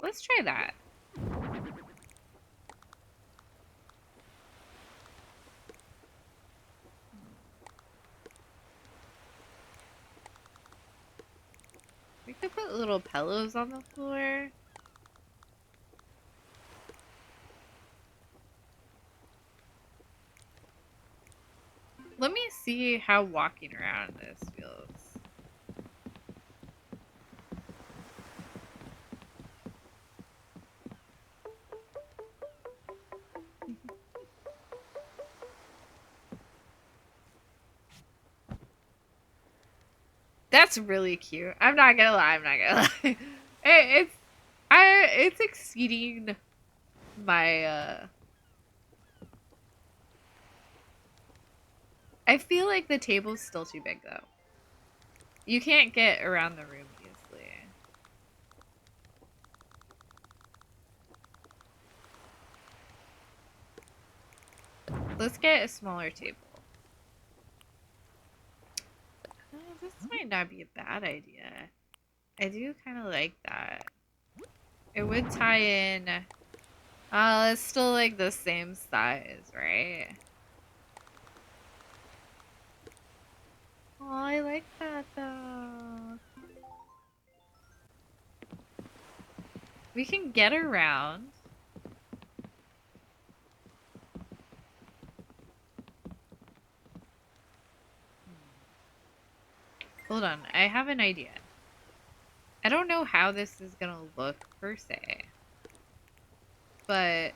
Let's try that. We could put little pillows on the floor. Let me see how walking around this feels. That's really cute. I'm not gonna lie. It's exceeding my I feel like the table's still too big though. You can't get around the room easily. Let's get a smaller table. This might not be a bad idea. I do kind of like that. It would tie in. It's still like the same size, right? Oh, I like that though. We can get around. Hold on, I have an idea. I don't know how this is gonna look per se, but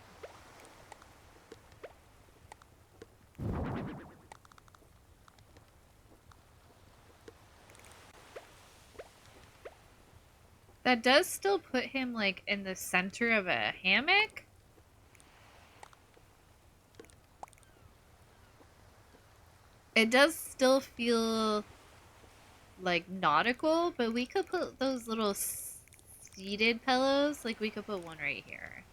That does still put him, like, in the center of a hammock. It does still feel, like, nautical, but we could put those little seated pillows. Like, we could put one right here.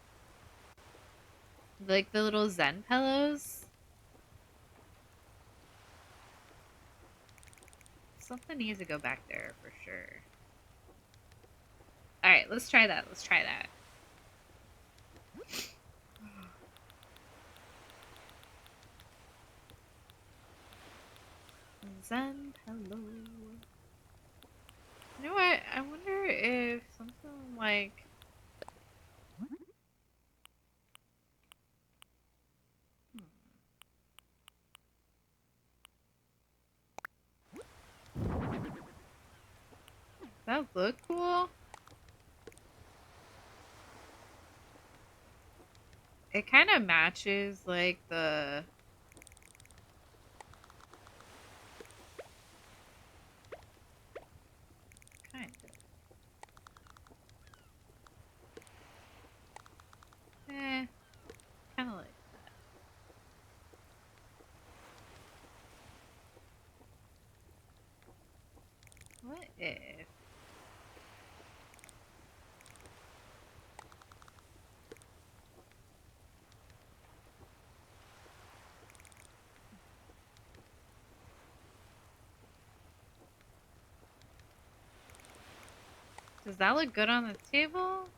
Like, the little Zen pillows. Something needs to go back there for sure. Alright, let's try that. Let's try that. Zen pillow. You know what? I wonder if something like... Does that look cool? It kind of matches, like, the... Kind of. Kind of like that. What if... Does that look good on the table?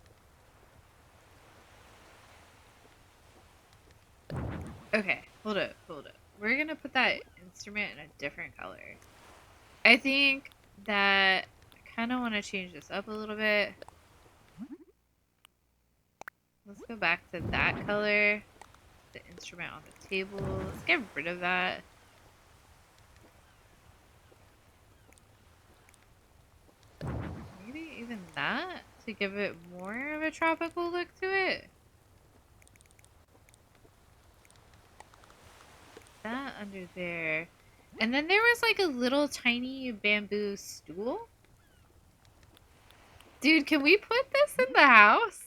Okay, hold up, hold up. We're gonna put that instrument in a different color. I think that I kind of want to change this up a little bit. Let's go back to that color. The instrument on the table. Let's get rid of that. Maybe even that to give it more of a tropical look to it. That under there. And then there was like a little tiny bamboo stool. Dude, can we put this in the house?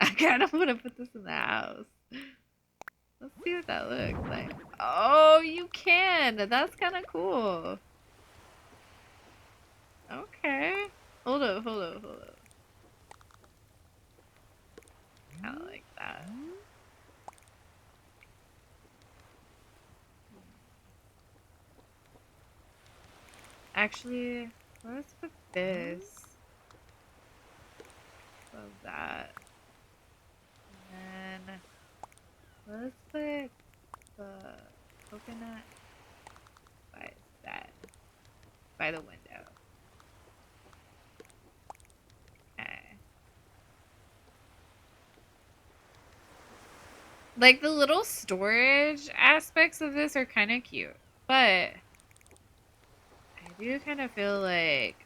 I kind of want to put this in the house. Let's see what that looks like. Oh, you can. That's kind of cool. Okay. Hold up, hold up, hold up. Kind of like that. Actually, let's put this above that. And then let's put the coconut by that. By the window. Okay. Like the little storage aspects of this are kind of cute, but I do kind of feel like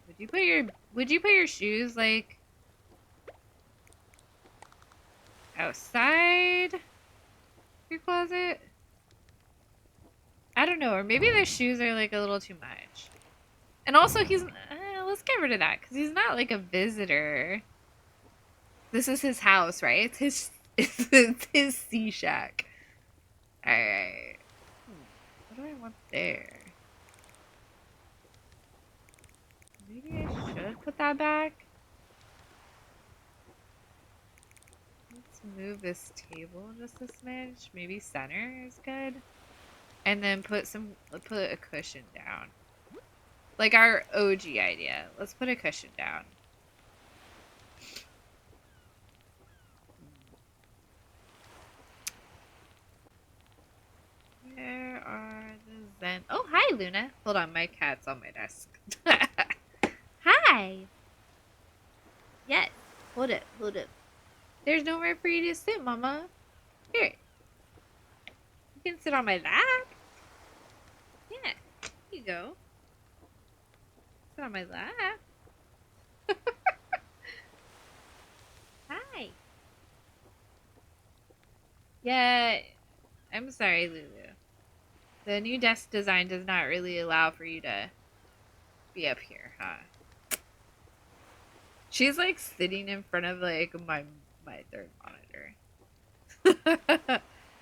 would you put your shoes like outside your closet? I don't know, or maybe the shoes are like a little too much. And also he's let's get rid of that because he's not like a visitor. This is his house, right? It's his sea shack. Alright. What do I want there? Maybe I should put that back. Let's move this table just a smidge. Maybe center is good. And then put a cushion down. Like our OG idea. Let's put a cushion down. Where are the Zen? Oh, hi, Luna. Hold on, my cat's on my desk. Hi. Yes. Hold it, hold it. There's nowhere for you to sit, Mama. Here. You can sit on my lap. Yeah. Here you go. Sit on my lap. Hi. Yeah. I'm sorry, Lulu. The new desk design does not really allow for you to be up here, huh? She's like sitting in front of like my third monitor.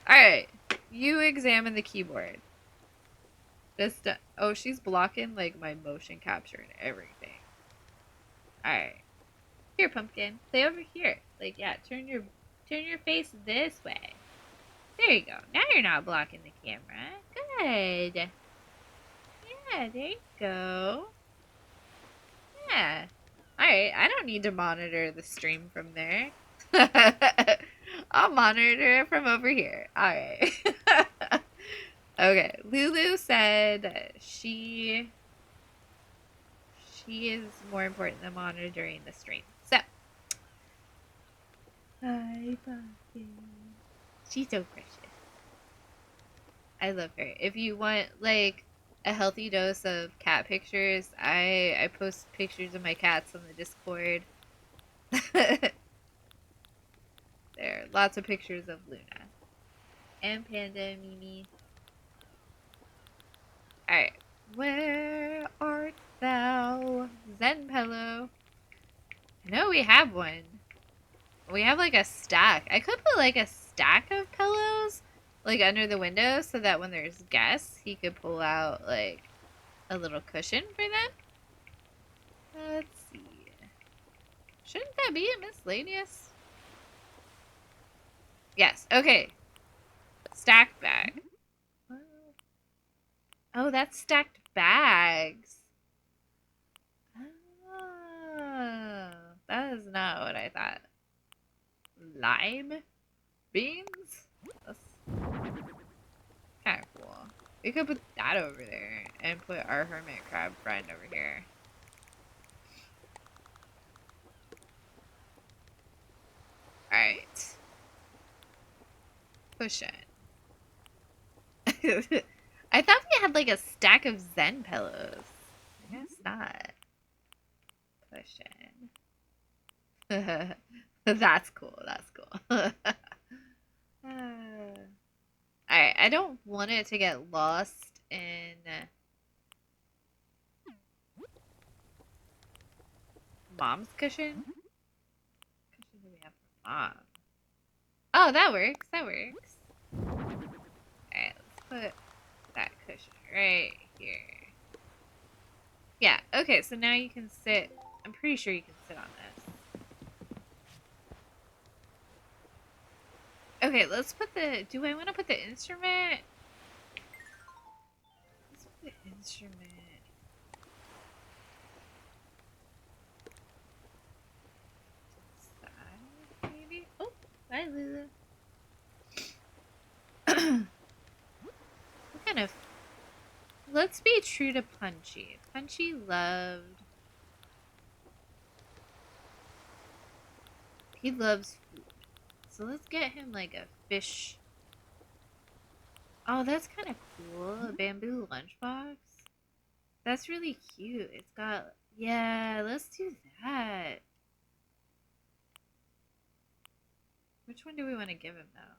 Alright. You examine the keyboard. Oh, she's blocking like my motion capture and everything. Alright. Here, pumpkin. Play over here. Like, yeah, turn your face this way. There you go. Now you're not blocking the camera. Good. Yeah, there you go. Yeah. Alright, I don't need to monitor the stream from there. I'll monitor it from over here. Alright. Okay, Lulu said she is more important than monitoring the stream. So, hi, pumpkin. She's so precious. I love her. If you want like a healthy dose of cat pictures, I post pictures of my cats on the Discord. There, lots of pictures of Luna and Panda, Mimi. All right, where art thou, Zenpello? I know we have one. We have like a stack. I could put like a stack of pillows like under the window so that when there's guests, he could pull out like a little cushion for them. Let's see. Shouldn't that be a miscellaneous? Yes. Okay. Stacked bag. Oh, that's stacked bags. Oh, that is not what I thought. Lime? Beans? That's kind of cool. We could put that over there and put our hermit crab friend over here. Alright. Cushion. I thought we had like a stack of Zen pillows. I guess not. Cushion. That's cool. That's cool. Alright, I don't want it to get lost in Mom's cushion. Cushion do we have for Mom? Oh, that works. That works. Alright, let's put that cushion right here. Yeah, okay, so now you can sit. I'm pretty sure you can sit on this. Okay, let's put the. Do I want to put the instrument? Let's put the instrument. Side, maybe? Oh, bye, Lulu. What kind of. Let's be true to Punchy. Punchy loved. He loves food. So let's get him like a fish. Oh, that's kind of cool. A bamboo lunchbox. That's really cute. It's got. Yeah, let's do that. Which one do we want to give him though?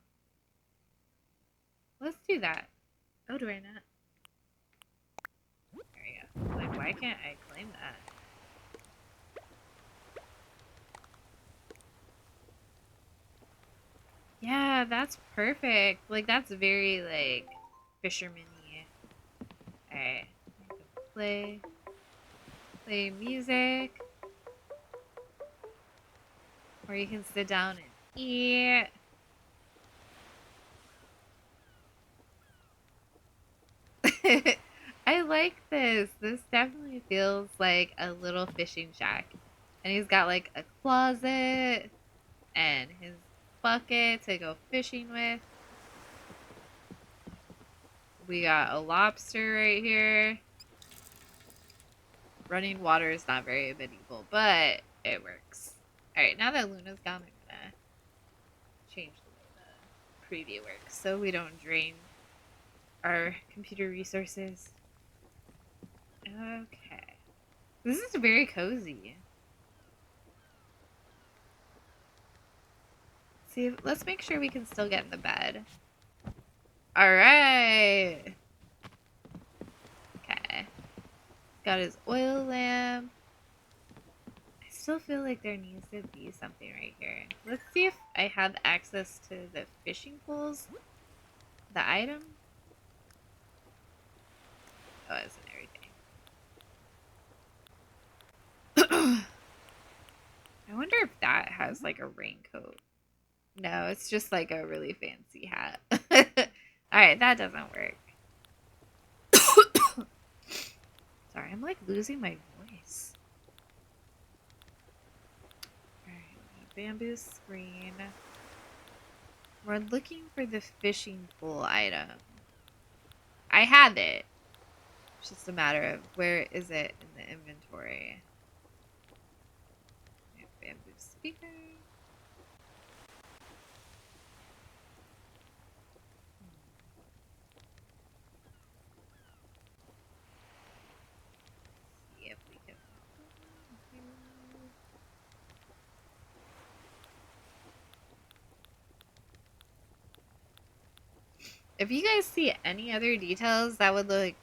Let's do that. Oh, do I not? There we go. Like, why can't I claim that? Yeah, that's perfect. Like, that's very, like, fisherman-y. Alright. Play music. Or you can sit down and eat. I like this. This definitely feels like a little fishing shack. And he's got, like, a closet and his bucket to go fishing with. We got a lobster right here. Running water is not very medieval, but it works. Alright, now that Luna's gone, I'm gonna change the way the preview works so we don't drain our computer resources. Okay. This is very cozy. See, let's make sure we can still get in the bed. Alright. Okay. Got his oil lamp. I still feel like there needs to be something right here. Let's see if I have access to the fishing poles. The item? Oh, it's in everything. I wonder if that has like a raincoat. No, it's just like a really fancy hat. Alright, that doesn't work. Sorry, I'm like losing my voice. Alright, bamboo screen. We're looking for the fishing pole item. I have it. It's just a matter of where is it in the inventory. Bamboo speaker. See if we can. If you guys see any other details that would look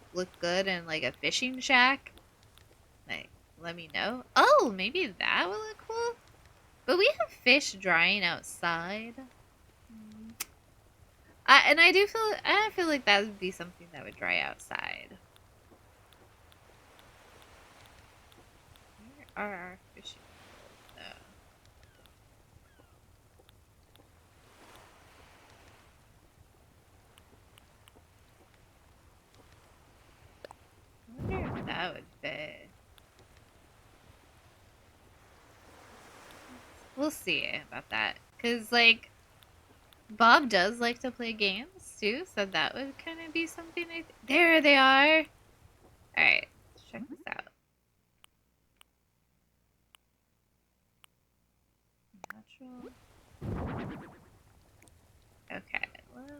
good in like a fishing shack, like let me know. Oh, maybe that would look cool. But we have fish drying outside. And I feel like that would be something that would dry outside. Where are our fishing poles though? I wonder if that would fit. We'll see about that. Because, like, Bob does like to play games, too. So that would kind of be something There they are! Alright, let's check this out. Natural. Okay, let's...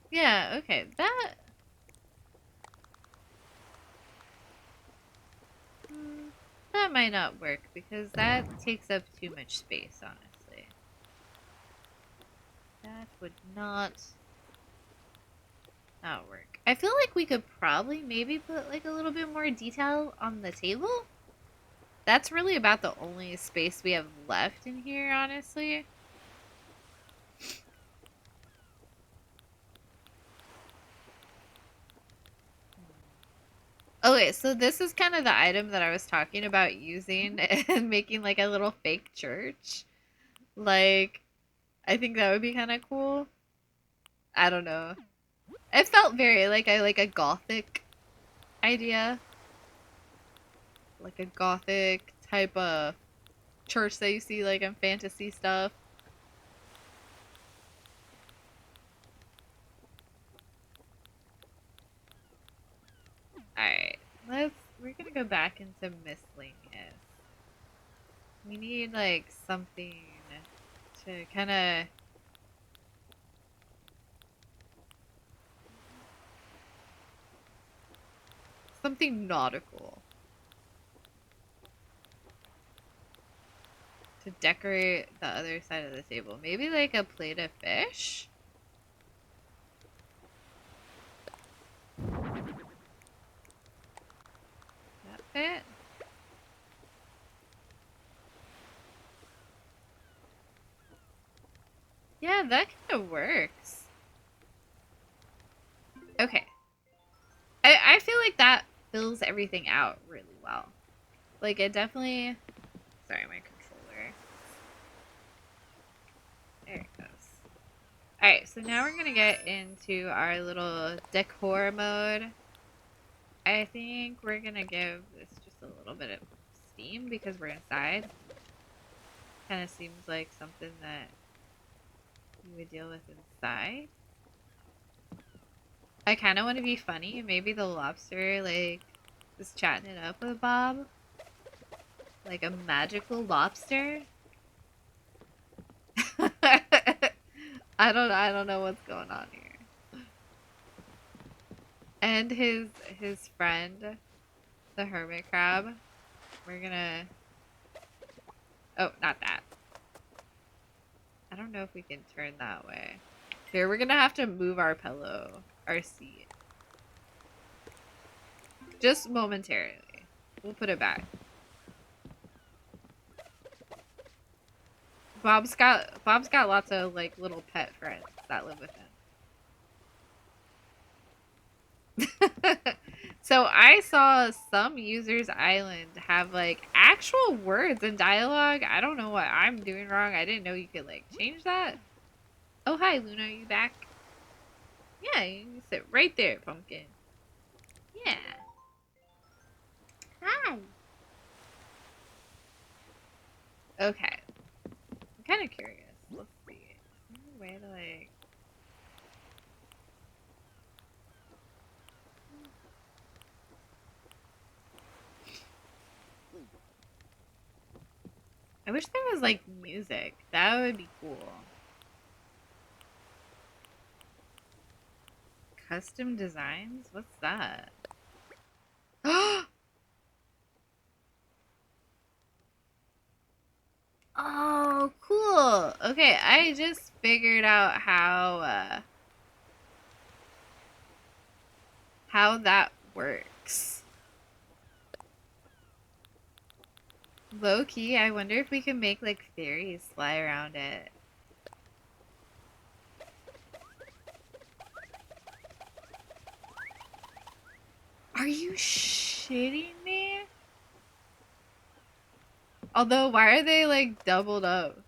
Yeah, okay, that might not work because that takes up too much space, honestly. That would not work. I feel like we could probably maybe put like a little bit more detail on the table. That's really about the only space we have left in here, honestly. Okay, so this is kind of the item that I was talking about using and making like a little fake church. Like, I think that would be kind of cool. I don't know. It felt very like a gothic idea. Like a gothic type of church that you see like in fantasy stuff. Alright, we're gonna go back into miscellaneous. We need like something to kind of something nautical to decorate the other side of the table. Maybe like a plate of fish. That fit? Yeah, that kind of works. Okay. I feel like that fills everything out really well. Like it definitely... Sorry, my controller. There it goes. Alright, so now we're going to get into our little decor mode. I think we're going to give this just a little bit of steam because we're inside. Kind of seems like something that you would deal with inside. I kind of want to be funny. Maybe the lobster, like, is chatting it up with Bob. Like a magical lobster. I don't know what's going on here. And his friend, the hermit crab. We're gonna... Oh, not that. I don't know if we can turn that way. Here, we're gonna have to move our pillow, our seat. Just momentarily. We'll put it back. Bob's got lots of like little pet friends that live with him. So I saw some users island have like actual words and dialogue. I don't know what I'm doing wrong. I didn't know you could like change that. Oh hi Luna, are you back? Yeah, you can sit right there, Pumpkin. Yeah. Hi. Okay. I'm kind of curious. Let's see. Is there a way to like... I wish there was like music. That would be cool. Custom designs? What's that? Oh, cool. Okay, I just figured out how that works. Low key, I wonder if we can make like fairies fly around it. Are you shitting me? Although, why are they like doubled up?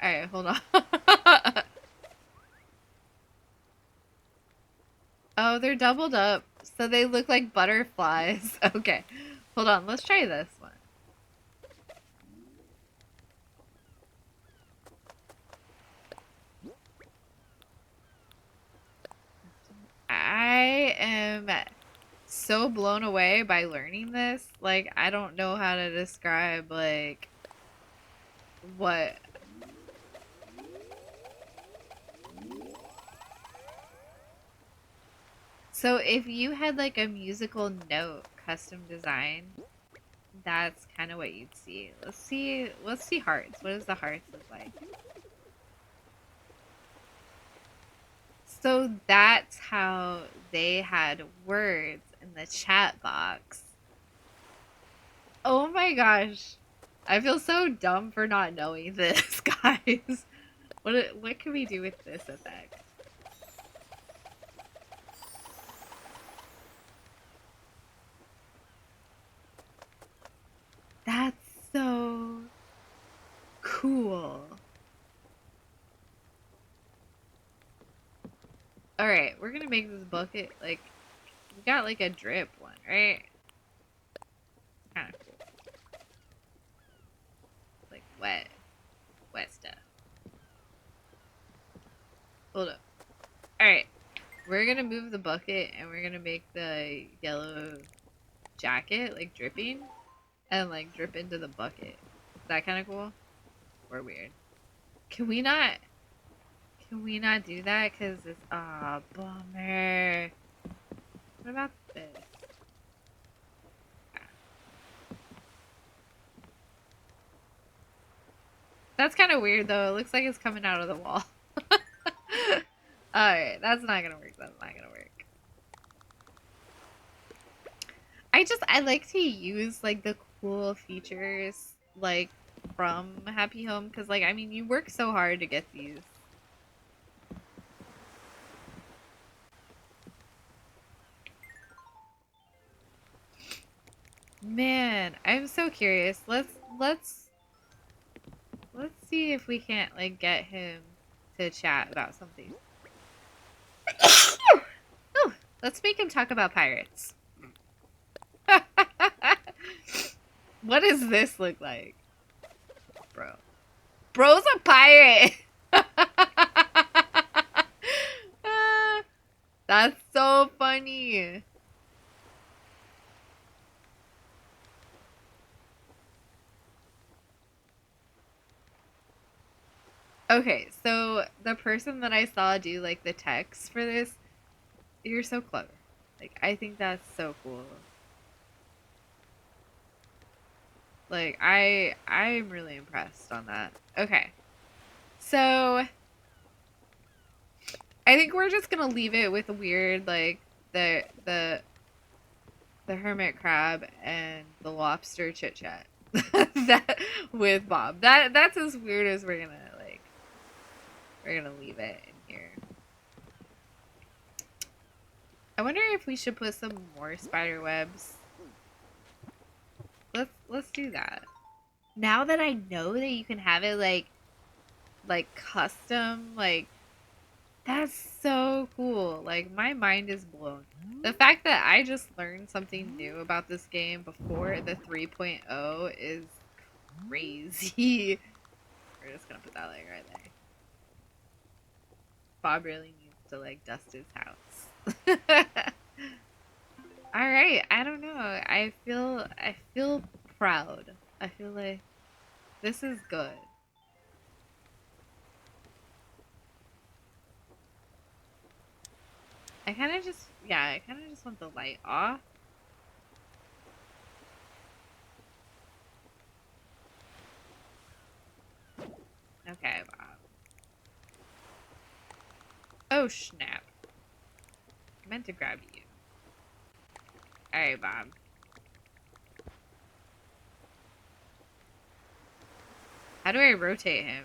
Alright, hold on. Oh, they're doubled up. So they look like butterflies. Okay. Hold on, let's try this one. I am so blown away by learning this. Like, I don't know how to describe, like, what. So if you had, like, a musical note custom design, that's kind of what you'd see. Let's see hearts. What does the hearts look like? So that's how they had words in the chat box. Oh my gosh. I feel so dumb for not knowing this, guys. What can we do with this effect? That's so cool. Alright, we're gonna make this bucket, like, we got like a drip one, right? Kinda cool. Like wet stuff. Hold up. Alright, we're gonna move the bucket and we're gonna make the yellow jacket, like, dripping. And, like, drip into the bucket. Is that kinda cool? Or weird? Can we not... Can we not do that? Because it's... Aw, bummer. What about this? That's kind of weird, though. It looks like it's coming out of the wall. Alright, that's not gonna work. That's not gonna work. I like to use, like, the cool features, like, from Happy Home. Because, like, I mean, you work so hard to get these. Man, I'm so curious. Let's see if we can't like get him to chat about something. Ooh, let's make him talk about pirates. What does this look like? Bro. Bro's a pirate! That's so funny. Okay, so the person that I saw do like the text for this, you're so clever. Like, I think that's so cool. Like, I'm really impressed on that. Okay. So I think we're just gonna leave it with weird, like the hermit crab and the lobster chit chat. That with Bob. That's as weird as we're gonna leave it in here. I wonder if we should put some more spider webs. Let's do that. Now that I know that you can have it like custom, like that's so cool. Like my mind is blown. The fact that I just learned something new about this game before the 3.0 is crazy. We're just gonna put that like right there. Bob really needs to like dust his house. All right, I don't know. I feel proud. I feel like this is good. I kind of just want the light off. Okay, Bob. Oh snap! I meant to grab you. All right, Bob. How do I rotate him?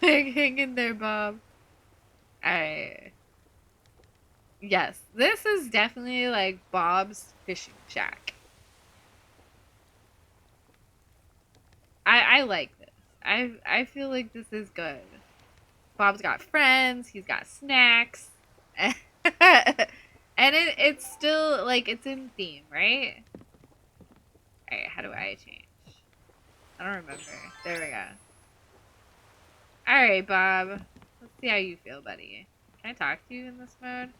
Hang in there, Bob. Alright. Yes, this is definitely like Bob's fishing shack. I like this. I feel like this is good. Bob's got friends, he's got snacks. And it's still like it's in theme, right? Alright, how do I change? I don't remember. There we go. Alright, Bob. Let's see how you feel, buddy. Can I talk to you in this mode?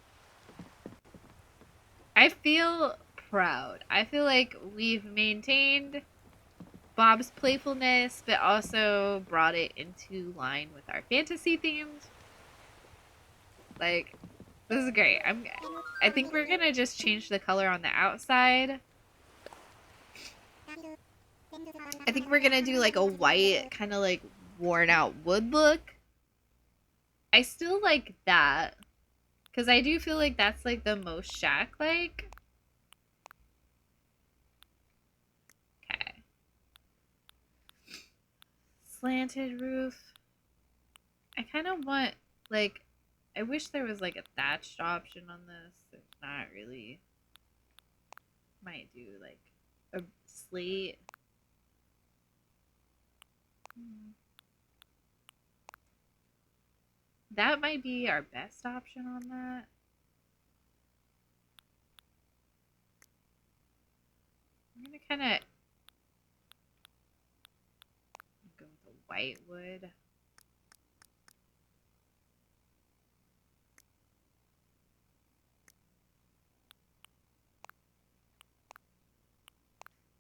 I feel proud. I feel like we've maintained Bob's playfulness, but also brought it into line with our fantasy themes. Like, this is great. I think we're gonna just change the color on the outside. I think we're gonna do like a white, kind of like worn out wood look. I still like that. Because I do feel like that's like the most shack-like. Okay. Slanted roof. I kind of want, like, I wish there was like a thatched option on this. There's not really. Might do like a slate. That might be our best option on that. I'm gonna kind of go with the white wood.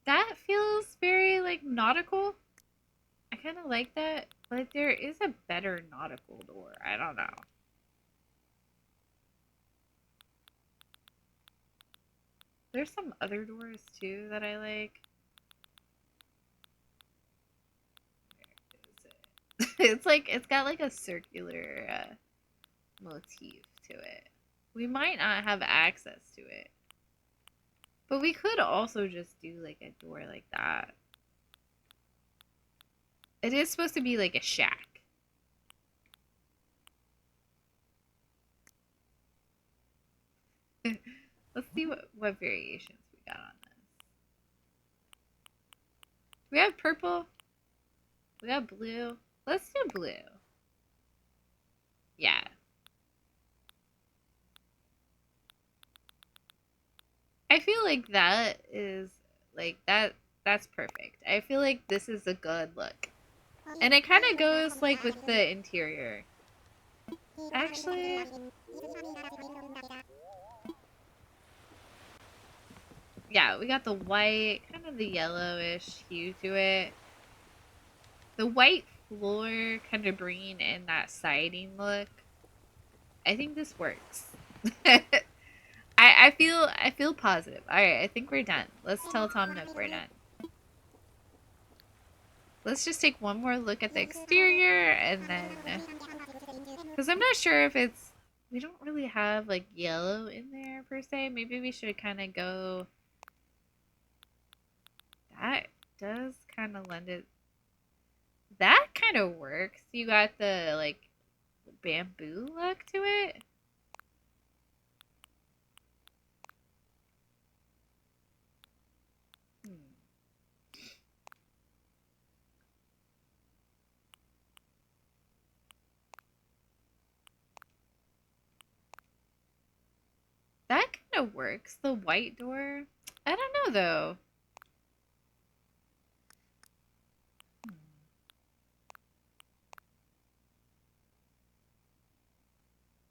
That feels very like nautical. I kind of like that, but there is a better nautical door. I don't know. There's some other doors too that I like. Where is it? It's like it's got like a circular motif to it. We might not have access to it, but we could also just do like a door like that. It is supposed to be like a shack. Let's see what variations we got on this. We have purple. We got blue. Let's do blue. Yeah. I feel like that is like that's perfect. I feel like this is a good look. And it kind of goes like with the interior. Actually, yeah, we got the white, kind of the yellowish hue to it. The white floor kind of bringing in that siding look. I think this works. I feel positive. All right, I think we're done. Let's tell Tom Nook we're done. Let's just take one more look at the exterior and then, because I'm not sure if it's, we don't really have like yellow in there per se. Maybe we should kind of go, that does kind of lend it, that kind of works. You got the like bamboo look to it. That kind of works. The white door. I don't know though.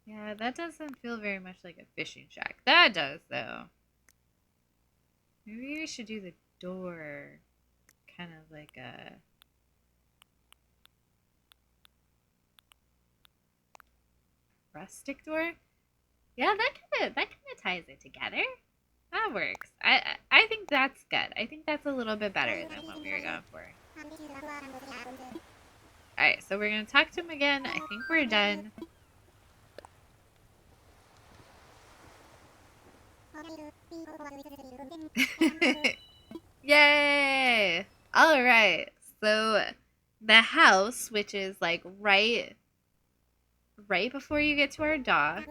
Yeah, that doesn't feel very much like a fishing shack. That does though. Maybe we should do the door kind of like a rustic door. Yeah, that kind of ties it together. That works. I think that's good. I think that's a little bit better than what we were going for. Alright, so we're gonna talk to him again. I think we're done. Yay! Alright, so the house, which is like right before you get to our dock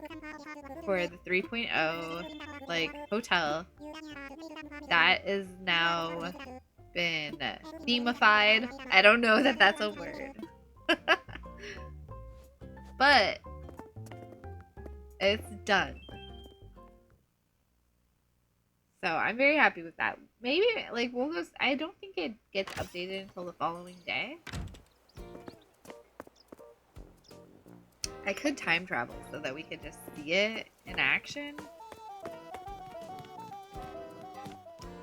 for the 3.0 like hotel, that is now been themified. I don't know that that's a word. But it's done. So I'm very happy with that. Maybe like we'll go, I don't think it gets updated until the following day. I could time travel so that we could just see it in action.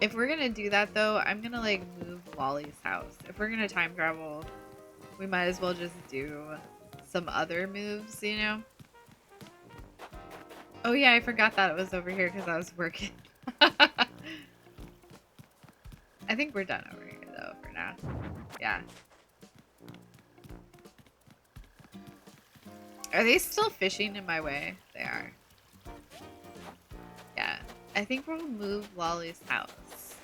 If we're gonna do that though, I'm gonna like move Wally's house. If we're gonna time travel, we might as well just do some other moves, you know? Oh yeah, I forgot that it was over here because I was working. I think we're done over here though for now. Yeah. Are they still fishing in my way? They are. Yeah. I think we'll move Wally's house.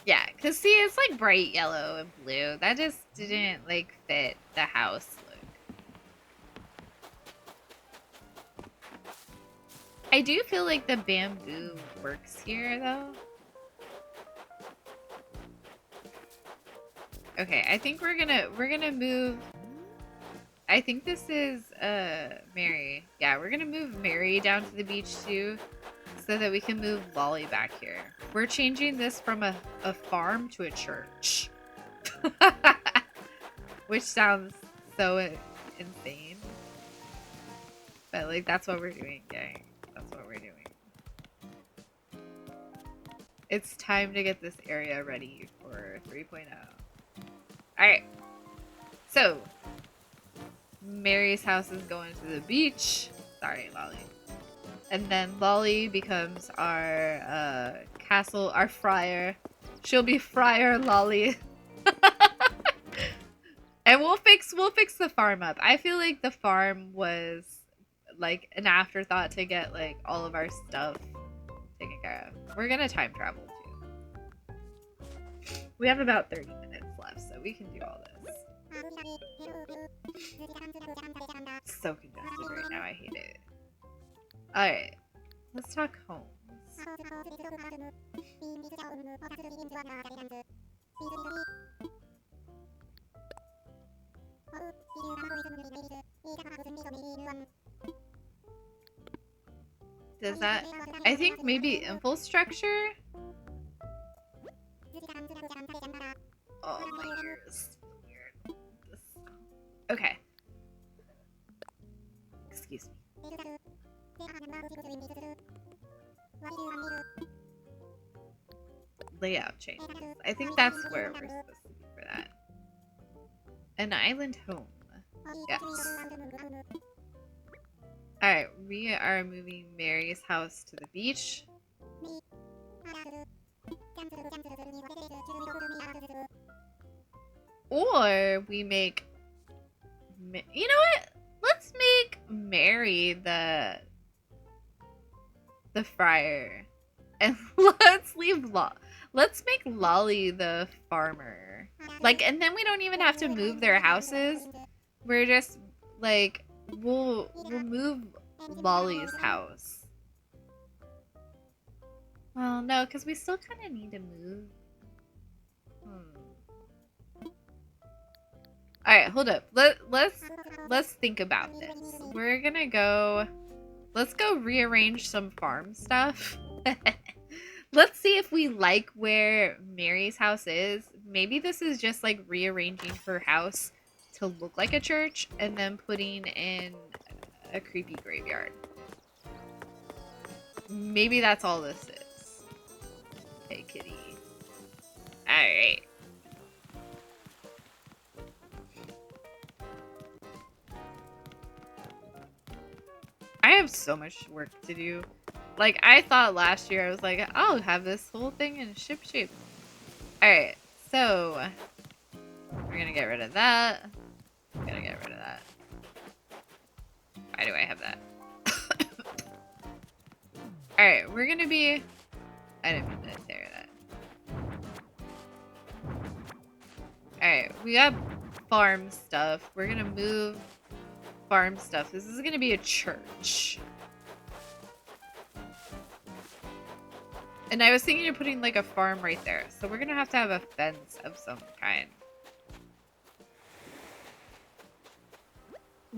Yeah, because see, it's like bright yellow and blue. That just didn't like fit the house look. I do feel like the bamboo works here though. Okay, I think we're gonna move. I think this is Mary. Yeah, we're gonna move Mary down to the beach too, so that we can move Wally back here. We're changing this from a farm to a church. Which sounds so insane. But like that's what we're doing, gang. That's what we're doing. It's time to get this area ready for 3.0. Alright. So Mary's house is going to the beach. Sorry, Lolly. And then Lolly becomes our castle, our friar. She'll be Friar Lolly. And we'll fix the farm up. I feel like the farm was like an afterthought to get like all of our stuff taken care of. We're gonna time travel too. We have about 30 minutes left, so we can do all this. So congested right now, I hate it. Alright, let's talk homes. Does that... I think maybe infrastructure? Oh, my ears. Weird. Okay. Excuse me. Layout changes. I think that's where we're supposed to be for that. An island home. Yes. Alright, we are moving Mary's house to the beach. Or we make, you know what? Let's make Mary the friar, and let's make Lolly the farmer. Like, and then we don't even have to move their houses. We're just like we'll move Lolly's house. Well, no, because we still kind of need to move. All right, hold up. Let's think about this. We're gonna go. Let's go rearrange some farm stuff. Let's see if we like where Mary's house is. Maybe this is just like rearranging her house to look like a church and then putting in a creepy graveyard. Maybe that's all this is. Hey, kitty. Alright. I have so much work to do. Like, I thought last year, I was like, I'll have this whole thing in ship shape. Alright, so we're gonna get rid of that. I'm gonna get rid of that. Why do I have that? Alright, we're gonna be... I didn't mean to tear that. Alright, we got farm stuff. We're gonna move farm stuff. This is gonna be a church. And I was thinking of putting like a farm right there. So we're gonna have to have a fence of some kind.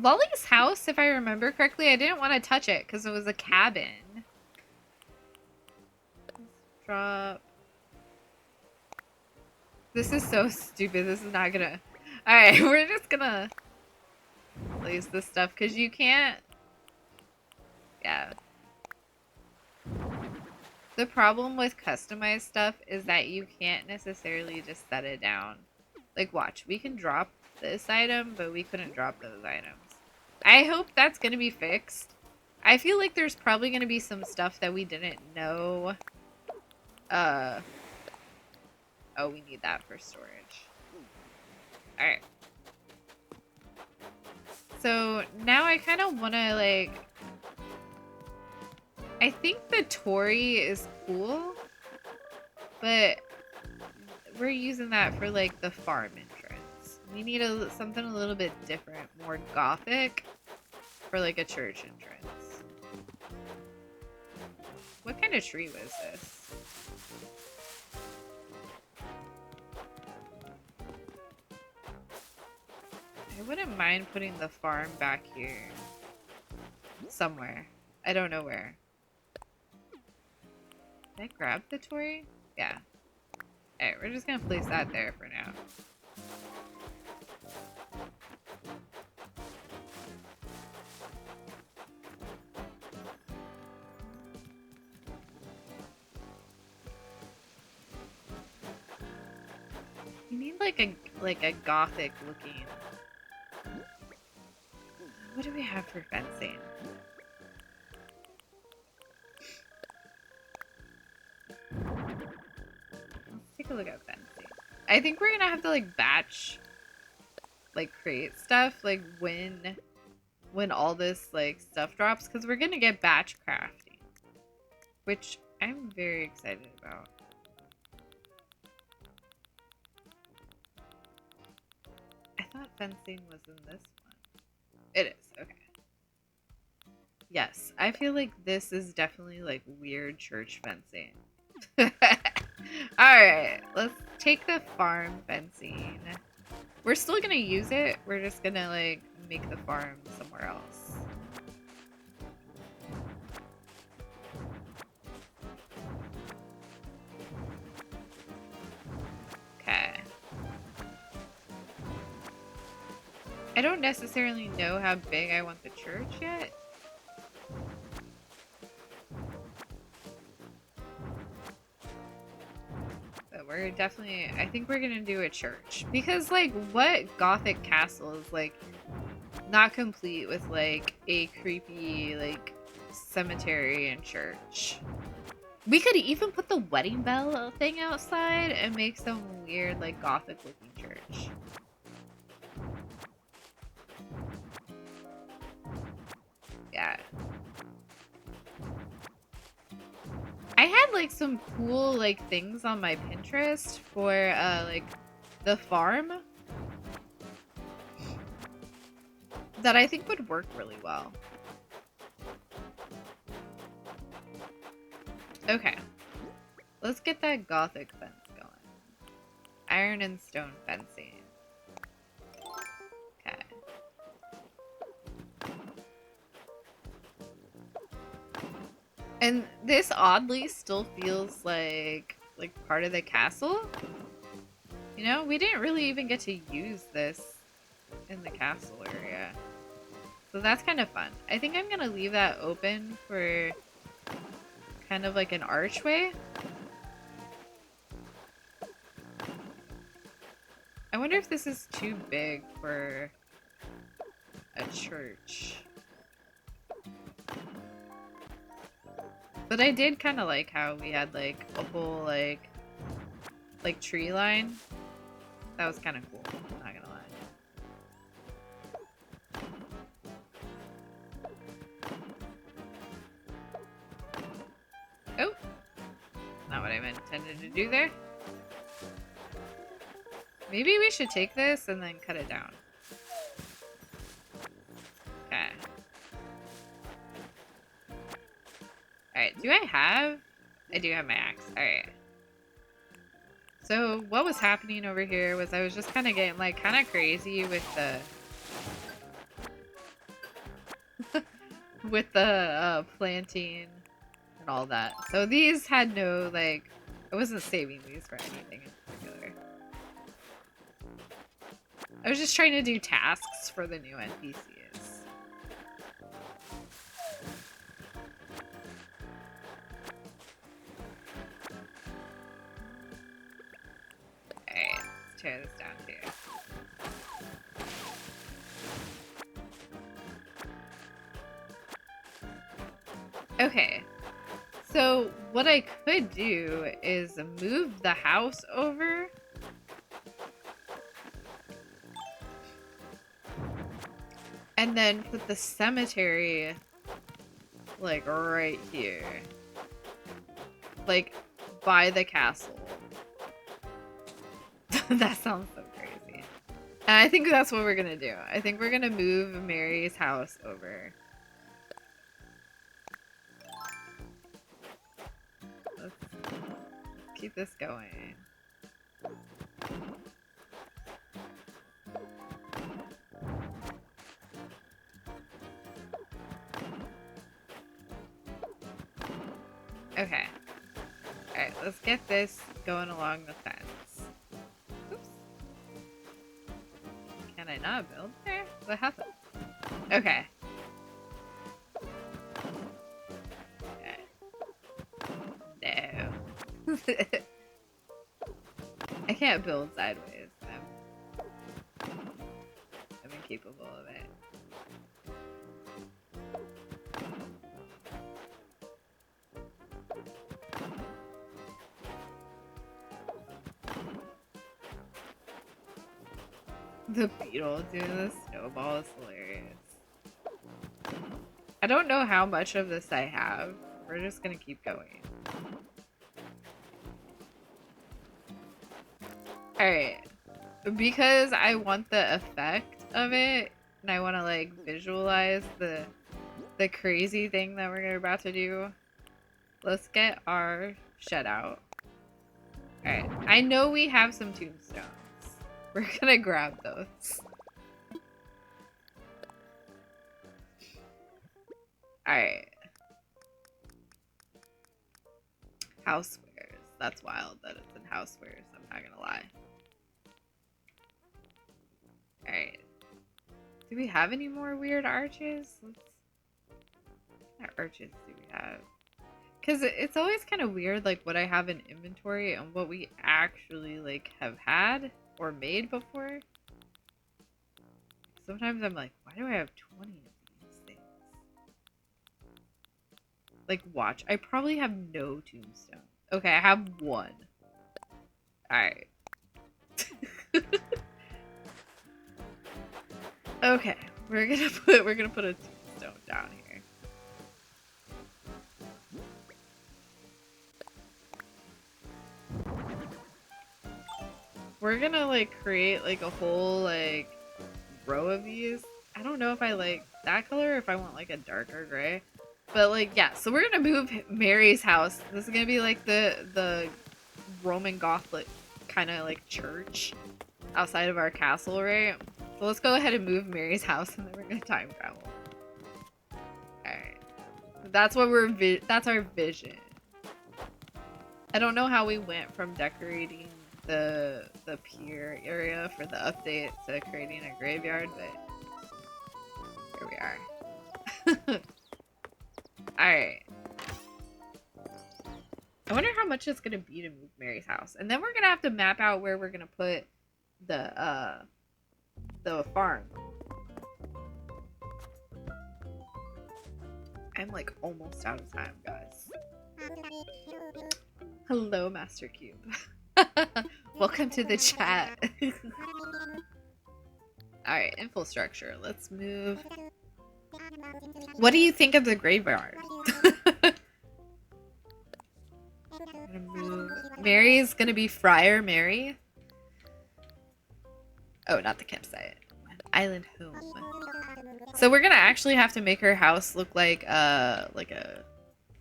Lolly's house, if I remember correctly, I didn't want to touch it because it was a cabin. Let's drop. This is so stupid. This is not gonna... Alright, we're just gonna place this stuff because you can't... Yeah. The problem with customized stuff is that you can't necessarily just set it down. Like, watch. We can drop this item, but we couldn't drop those items. I hope that's going to be fixed. I feel like there's probably going to be some stuff that we didn't know. Oh, we need that for storage. Alright. So, now I kind of want to, like... I think the Tory is cool, but we're using that for, like, the farm entrance. We need something a little bit different, more gothic, for, like, a church entrance. What kind of tree was this? I wouldn't mind putting the farm back here. Somewhere. I don't know where. Did I grab the Tory? Yeah. Alright, we're just gonna place that there for now. You need like a gothic looking. What do we have for fencing? Take a look at fencing. I think we're gonna have to like batch, like create stuff like when all this like stuff drops, because we're gonna get batch crafting, which I'm very excited about. I thought fencing was in this one. It is, okay. Yes, I feel like this is definitely like weird church fencing. Alright, let's take the farm fencing. We're still gonna use it. We're just gonna like make the farm somewhere else. Okay. I don't necessarily know how big I want the church yet. We're definitely, I think we're gonna do a church, because like what gothic castle is like not complete with like a creepy like cemetery and church? We could even put the wedding bell thing outside and make some weird like gothic looking church. I had like some cool like things on my Pinterest for like the farm that I think would work really well. Okay. Let's get that gothic fence going. Iron and stone fencing. Okay. And this oddly still feels like part of the castle. You know, we didn't really even get to use this in the castle area. So that's kind of fun. I think I'm gonna leave that open for kind of like an archway. I wonder if this is too big for a church. But I did kind of like how we had like a whole like tree line. That was kind of cool, not gonna lie. Oh, not what I intended to do there. Maybe we should take this and then cut it down. Okay. Alright, I do have my axe. Alright. So what was happening over here was I was just kind of getting like kind of crazy with the with the planting and all that. So these had no like, I wasn't saving these for anything in particular. I was just trying to do tasks for the new NPCs. Alright, let's tear this down too. Okay, so what I could do is move the house over. And then put the cemetery like right here. Like by the castle. That sounds so crazy. And I think that's what we're gonna do. I think we're gonna move Mary's house over. Let's keep this going. Okay. Alright, let's get this going along the fence. Oops. Can I not build there? What happened? Okay. No. I can't build sideways. I'm incapable of it. The beetle doing the snowball is hilarious. I don't know how much of this I have. We're just gonna keep going. Alright. Because I want the effect of it, and I want to like visualize the crazy thing that we're about to do, let's get our shed out. Alright. I know we have some tombstones. We're gonna grab those. Alright. Housewares. That's wild that it's in housewares, I'm not gonna lie. Alright. Do we have any more weird arches? What arches do we have? Because it's always kind of weird, like, what I have in inventory and what we actually, like, have had or made before. Sometimes I'm like, why do I have 20 of these things? Like, watch. I probably have no tombstone. Okay, I have one. Alright. Okay, we're gonna put a tombstone down here. we're gonna like create like a whole like row of these. I don't know if I like that color or if I want like a darker gray. But like yeah, so we're gonna move Mary's house. This is gonna be like the Roman Gothic kind of like church outside of our castle, right? So let's go ahead and move Mary's house and then we're gonna time travel. Alright. That's what that's our vision. I don't know how we went from decorating the pier area for the update to creating a graveyard, but here we are. Alright. I wonder how much it's gonna be to move Mary's house. And then we're gonna have to map out where we're gonna put the farm. I'm like almost out of time, guys. Hello, Master Cube. Welcome to the chat. Alright, infrastructure. Let's move. What do you think of the graveyard? Mary's gonna be Friar Mary. Oh, not the campsite. Island home. So we're gonna actually have to make her house look like a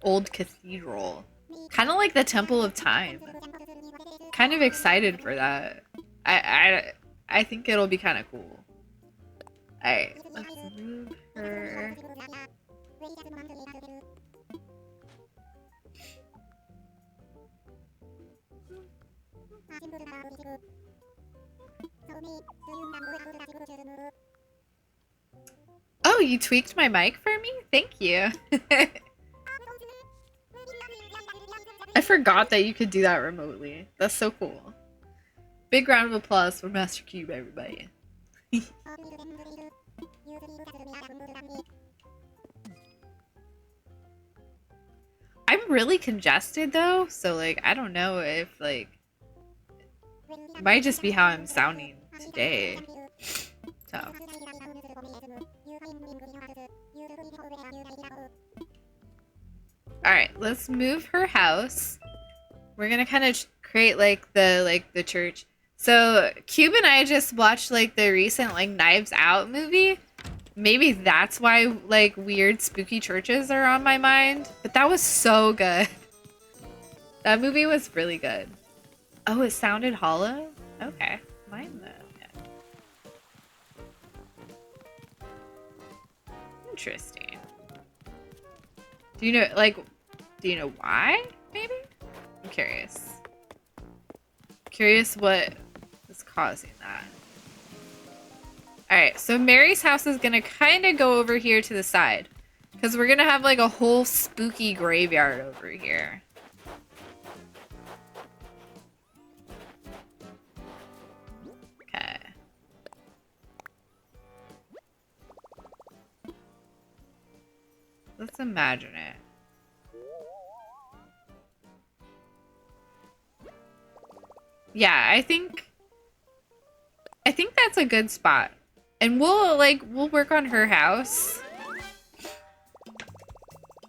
old cathedral. Kind of like the Temple of Time. Kind of excited for that. I think it'll be kind of cool. Alright, let's move her. Oh, you tweaked my mic for me? Thank you. I forgot that you could do that remotely. That's so cool. Big round of applause for Master Cube, everybody. I'm really congested though, so like I don't know if like it might just be how I'm sounding today. So alright, let's move her house. We're gonna kind of create like the church. So Cube and I just watched like the recent like Knives Out movie. Maybe that's why like weird spooky churches are on my mind. But that was so good. That movie was really good. Oh, it sounded hollow? Okay. Mine though. Interesting. Do you know why? Maybe? I'm curious. Curious what is causing that. Alright, so Mary's house is gonna kind of go over here to the side. Because we're gonna have like a whole spooky graveyard over here. Okay. Let's imagine it. Yeah, I think that's a good spot. And we'll work on her house.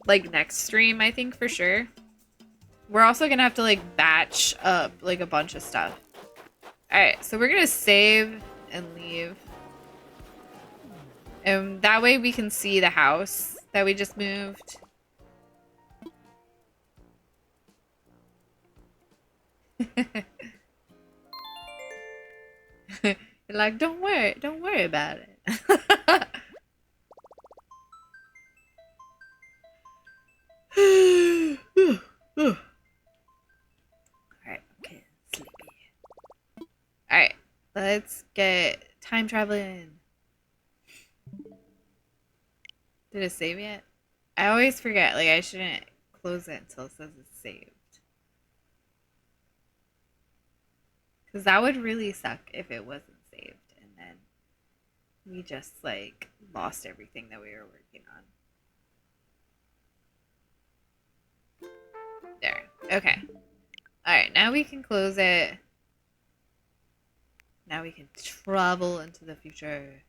Like next stream, I think for sure. We're also gonna have to like batch up like a bunch of stuff. Alright, so we're gonna save and leave. And that way we can see the house that we just moved. You're like, don't worry about it. Alright, okay, sleepy. Alright, let's get time traveling. Did it save yet? I always forget, like I shouldn't close it until it says it's saved. Because that would really suck if it wasn't saved and then we just like lost everything that we were working on. There. Okay. Alright, now we can close it. Now we can travel into the future.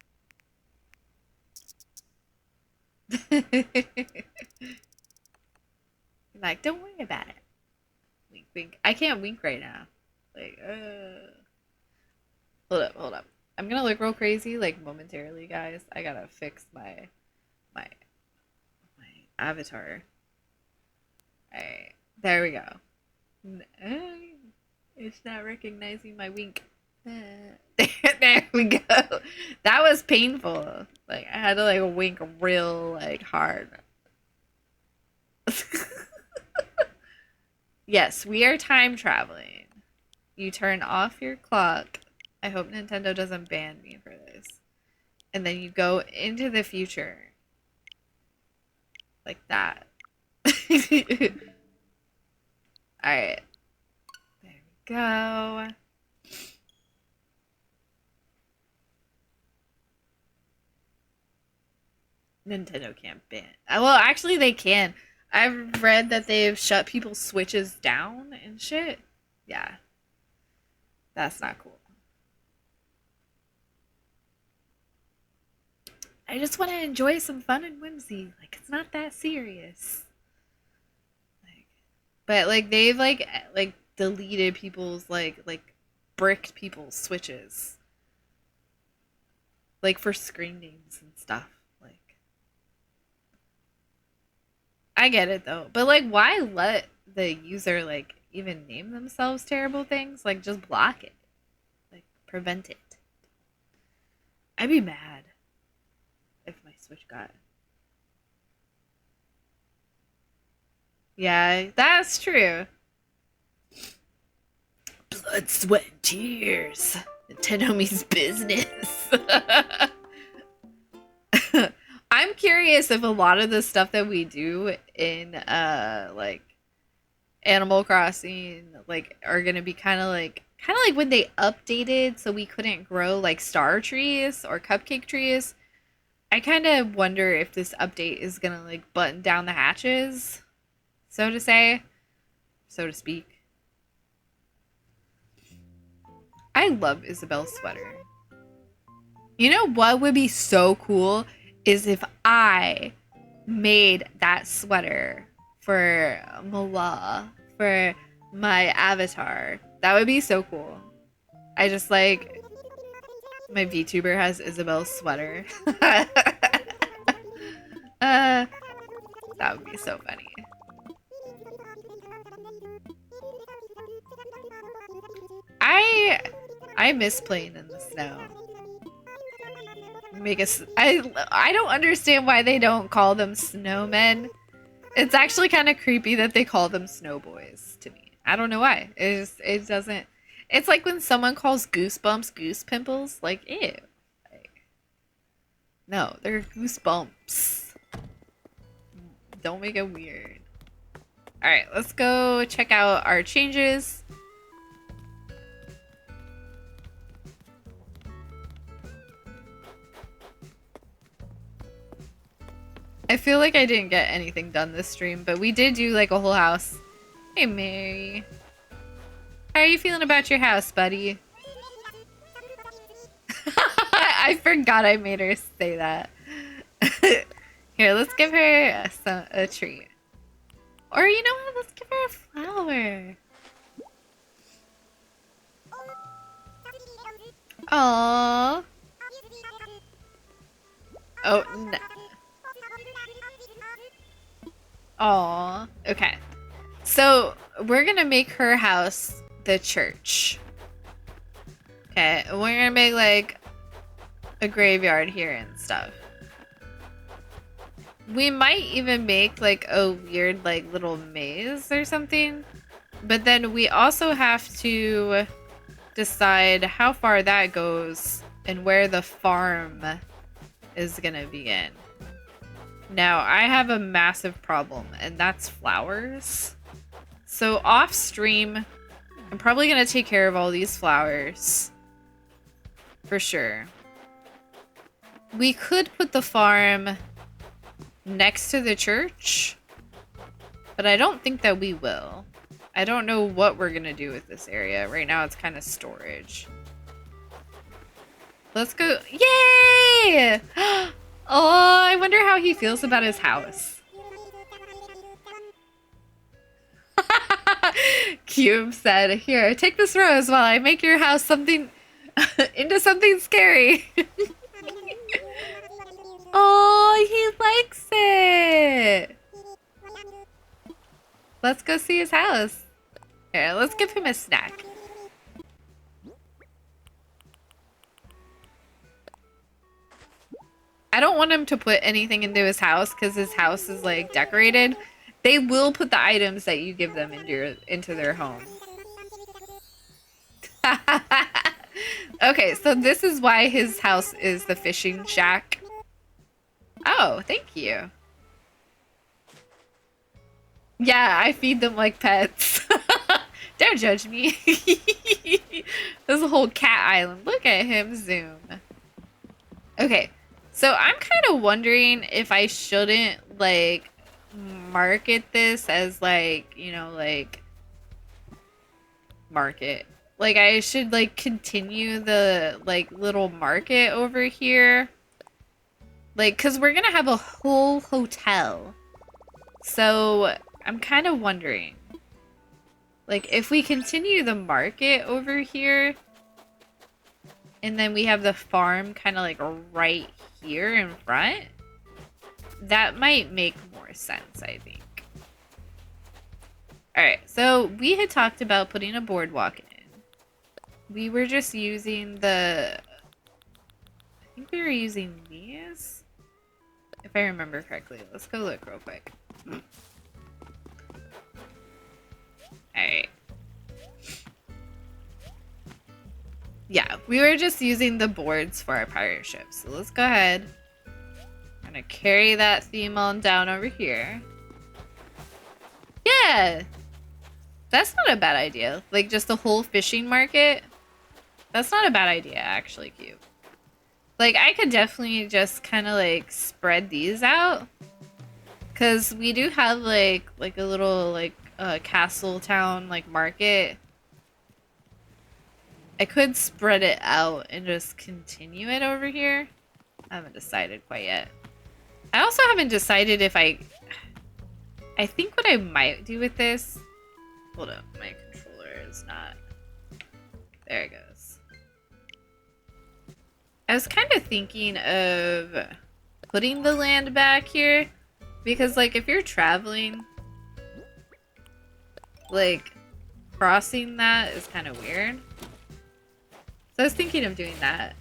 Like, don't worry about it. Wink, wink. I can't wink right now. Like, Hold up, hold up. I'm gonna look real crazy, like momentarily, guys. I gotta fix my my avatar. Alright, there we go. It's not recognizing my wink. There we go. That was painful. Like I had to like wink real like hard. Yes, we are time traveling. You turn off your clock. I hope Nintendo doesn't ban me for this. And then you go into the future. Like that. Alright. There we go. Nintendo can't ban. Well, actually, they can. I've read that they've shut people's switches down and shit. Yeah. That's not cool. I just want to enjoy some fun and whimsy. Like, it's not that serious. Like, but, like, they've, like, deleted people's, like, bricked people's switches. Like, for screen names and stuff. I get it though. But like why let the user like even name themselves terrible things? Like just block it. Like prevent it. I'd be mad if my Switch got. Yeah, that's true. Blood, sweat, and tears. Nintendo means business. I'm curious if a lot of the stuff that we do in like Animal Crossing like are gonna be kind of like when they updated so we couldn't grow like star trees or cupcake trees. I kind of wonder if this update is gonna like button down the hatches, so to say, so to speak. I love Isabel's sweater. You know what would be so cool is if I made that sweater for Mala, for my avatar. That would be so cool. I just like my VTuber has Isabel's sweater. That would be so funny. I miss playing in the snow. I don't understand why they don't call them snowmen. It's actually kind of creepy that they call them snowboys to me. I don't know why. It doesn't. It's like when someone calls goosebumps goose pimples. Like ew. Like, no, they're goosebumps. Don't make it weird. All right, let's go check out our changes. I feel like I didn't get anything done this stream, but we did do like a whole house. Hey, Mary. How are you feeling about your house, buddy? I forgot I made her say that. Here, let's give her a treat. Or you know what? Let's give her a flower. Aww. Oh, no. Aw. Okay. So, we're gonna make her house the church. Okay, we're gonna make, like, a graveyard here and stuff. We might even make, like, a weird, like, little maze or something. But then we also have to decide how far that goes and where the farm is gonna begin. Now, I have a massive problem, and that's flowers. So, off stream, I'm probably going to take care of all these flowers. For sure. We could put the farm next to the church, but I don't think that we will. I don't know what we're going to do with this area. Right now, it's kind of storage. Let's go. Yay! Oh, I wonder how he feels about his house. Cube said, here, take this rose while I make your house something Into something scary. Oh, he likes it. Let's go see his house. Here, let's give him a snack. I don't want him to put anything into his house because his house is like decorated. They will put the items that you give them into their home. Okay, so this is why his house is the fishing shack. Oh, thank you. Yeah, I feed them like pets. Don't judge me. There's a whole cat island. Look at him zoom. Okay, so I'm kind of wondering if I shouldn't, like, market this as, like, you know, like, market. Like, I should, like, continue the, like, little market over here. Like, because we're gonna have a whole hotel. So, I'm kind of wondering. Like, if we continue the market over here, and then we have the farm kind of, like, right here in front, that might make more sense, I think. Alright, so we had talked about putting a boardwalk in. We were just using the... I think we were using these? If I remember correctly. Let's go look real quick. Alright. Yeah, we were just using the boards for our pirate ship. So let's go ahead. I'm gonna carry that theme on down over here. Yeah! That's not a bad idea. Like, just a whole fishing market. That's not a bad idea, actually, Cube. Like, I could definitely just kind of, like, spread these out. Because we do have, like a little, like, castle town, like, market. I could spread it out and just continue it over here. I haven't decided quite yet. I also haven't decided if I think what I might do with this... Hold up, my controller is not... There it goes. I was kind of thinking of putting the land back here. Because, like, if you're traveling, like, crossing that is kind of weird. So I was thinking of doing that.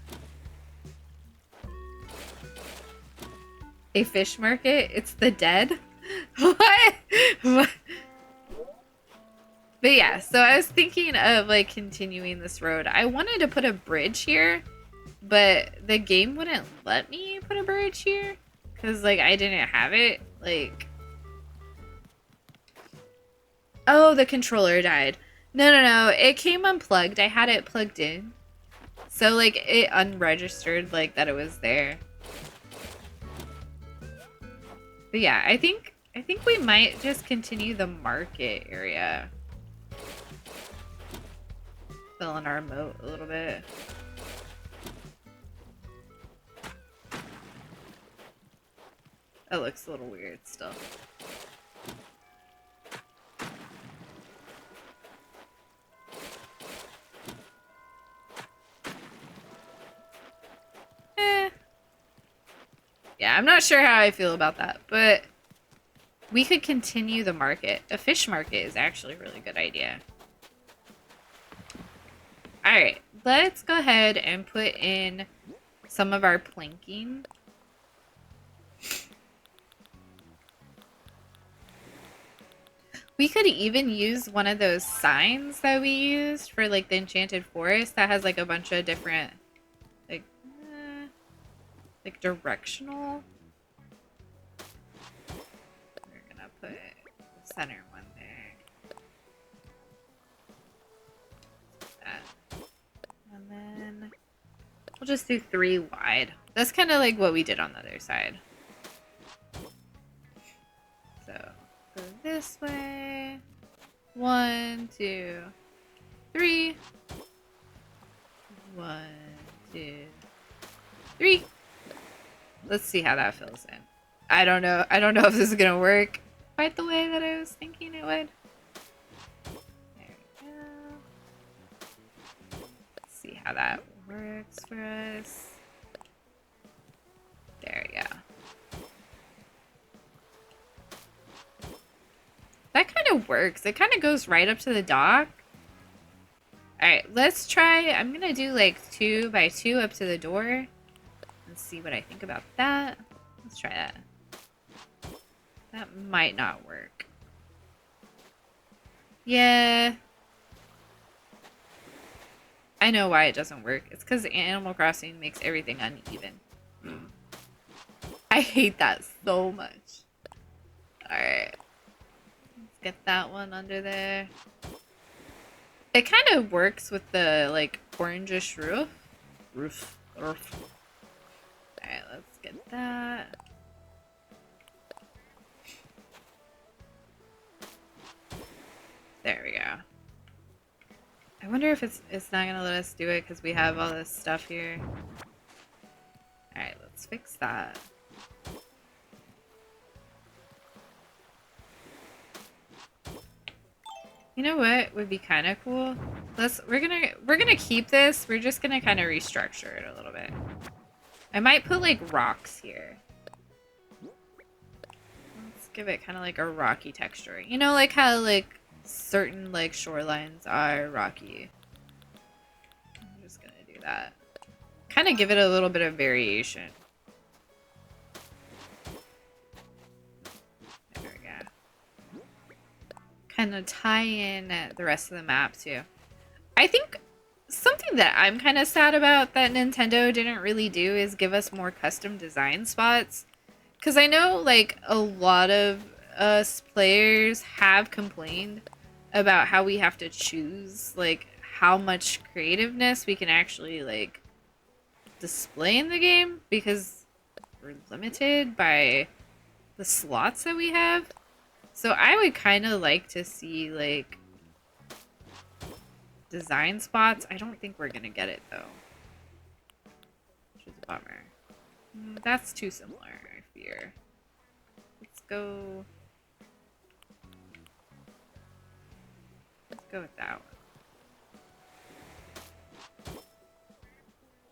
A fish market? It's the dead? What? What? But yeah, so I was thinking of, like, continuing this road. I wanted to put a bridge here, but the game wouldn't let me put a bridge here. Because, like, I didn't have it. Like... Oh, the controller died. No. It came unplugged. I had it plugged in. So, like, it unregistered, like, that it was there. But yeah, I think we might just continue the market area. Fill in our moat a little bit. That looks a little weird still. Yeah, I'm not sure how I feel about that, but we could continue the market. A fish market is actually a really good idea. Alright, let's go ahead and put in some of our planking. We could even use one of those signs that we used for, like, the Enchanted Forest that has, like, a bunch of different, like directional. We're gonna put the center one there. That. And then we'll just do 3 wide. That's kind of like what we did on the other side. So go this way. 1, 2, 3. 1, 2, 3. Let's see how that fills in. I don't know if this is gonna work quite the way that I was thinking it would. There we go. Let's see how that works. box for us. There we go. That kind of works. It kind of goes right up to the dock. Alright, let's try. I'm going to do like 2 by 2 up to the door. Let's see what I think about that. Let's try that. That might not work. Yeah. I know why it doesn't work. It's because Animal Crossing makes everything uneven. I hate that so much. Alright. Let's get that one under there. It kind of works with the, like, orangish roof. Alright, let's get that. There we go. I wonder if it's not gonna let us do it because we have all this stuff here. Alright, let's fix that. You know what would be kind of cool? We're gonna keep this. We're just gonna kind of restructure it a little bit. I might put like rocks here. Let's give it kind of like a rocky texture. You know, like how like certain like shorelines are rocky. I'm just gonna do that. Kind of give it a little bit of variation. There we go. Kind of tie in the rest of the map too. I think something that I'm kind of sad about that Nintendo didn't really do is give us more custom design spots. Because I know like a lot of us players have complained about how we have to choose like how much creativeness we can actually like display in the game because we're limited by the slots that we have. So I would kind of like to see like design spots. I don't think we're gonna get it though, which is a bummer. That's too similar, I fear. Let's go with that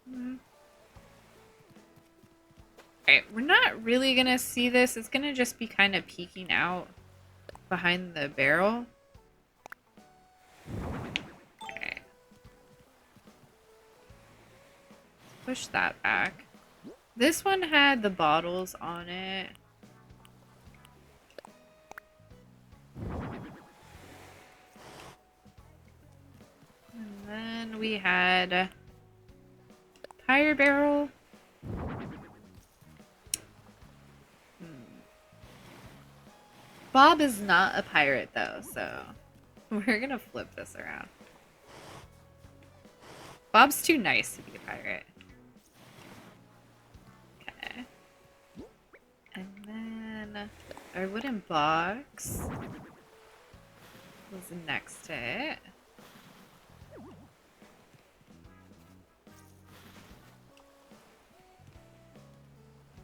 one. Alright, we're not really gonna see this. It's gonna just be kind of peeking out behind the barrel. Okay. Push that back. This one had the bottles on it. And then we had tire barrel. Bob is not a pirate though, so we're gonna flip this around. Bob's too nice to be a pirate. Okay. And then our wooden box was next to it.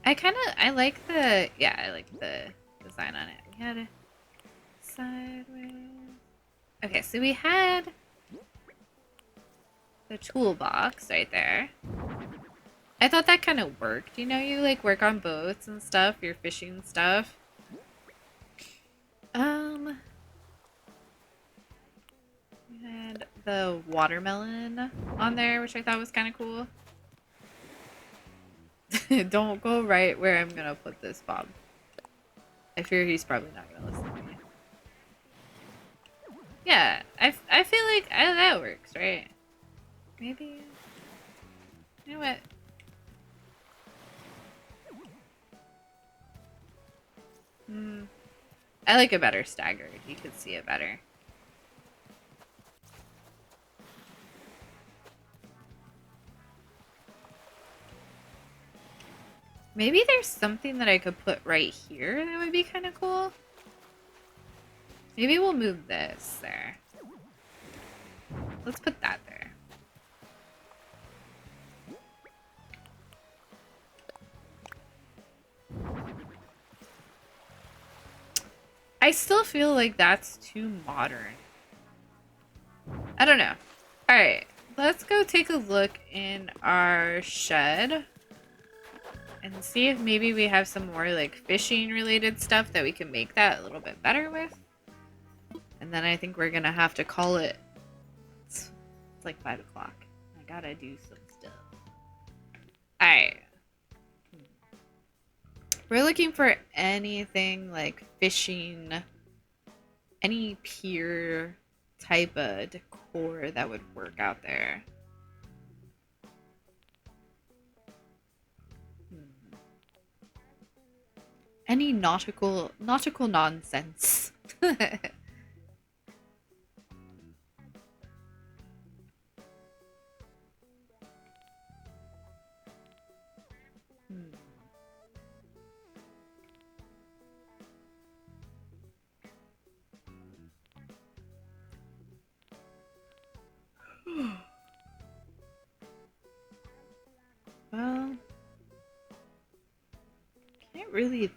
I like the design on it. We had a sideways. Okay, so we had the toolbox right there. I thought that kind of worked. You know, you like work on boats and stuff, your fishing stuff. We had the watermelon on there, which I thought was kind of cool. Don't go right where I'm gonna put this, Bob. I fear he's probably not gonna listen to me. Yeah, I feel like that works, right? Maybe. You know what? I like it better staggered. You can see it better. Maybe there's something that I could put right here that would be kind of cool. Maybe we'll move this there. Let's put that there. I still feel like that's too modern. I don't know. Alright. let's go take a look in our shed and see if maybe we have some more like fishing related stuff that we can make that a little bit better with. And then I think we're gonna have to call it. It's like 5 o'clock. I gotta do some stuff. Alright. We're looking for anything like fishing, any pier type of decor that would work out there. Any nautical nonsense. Well, can't really.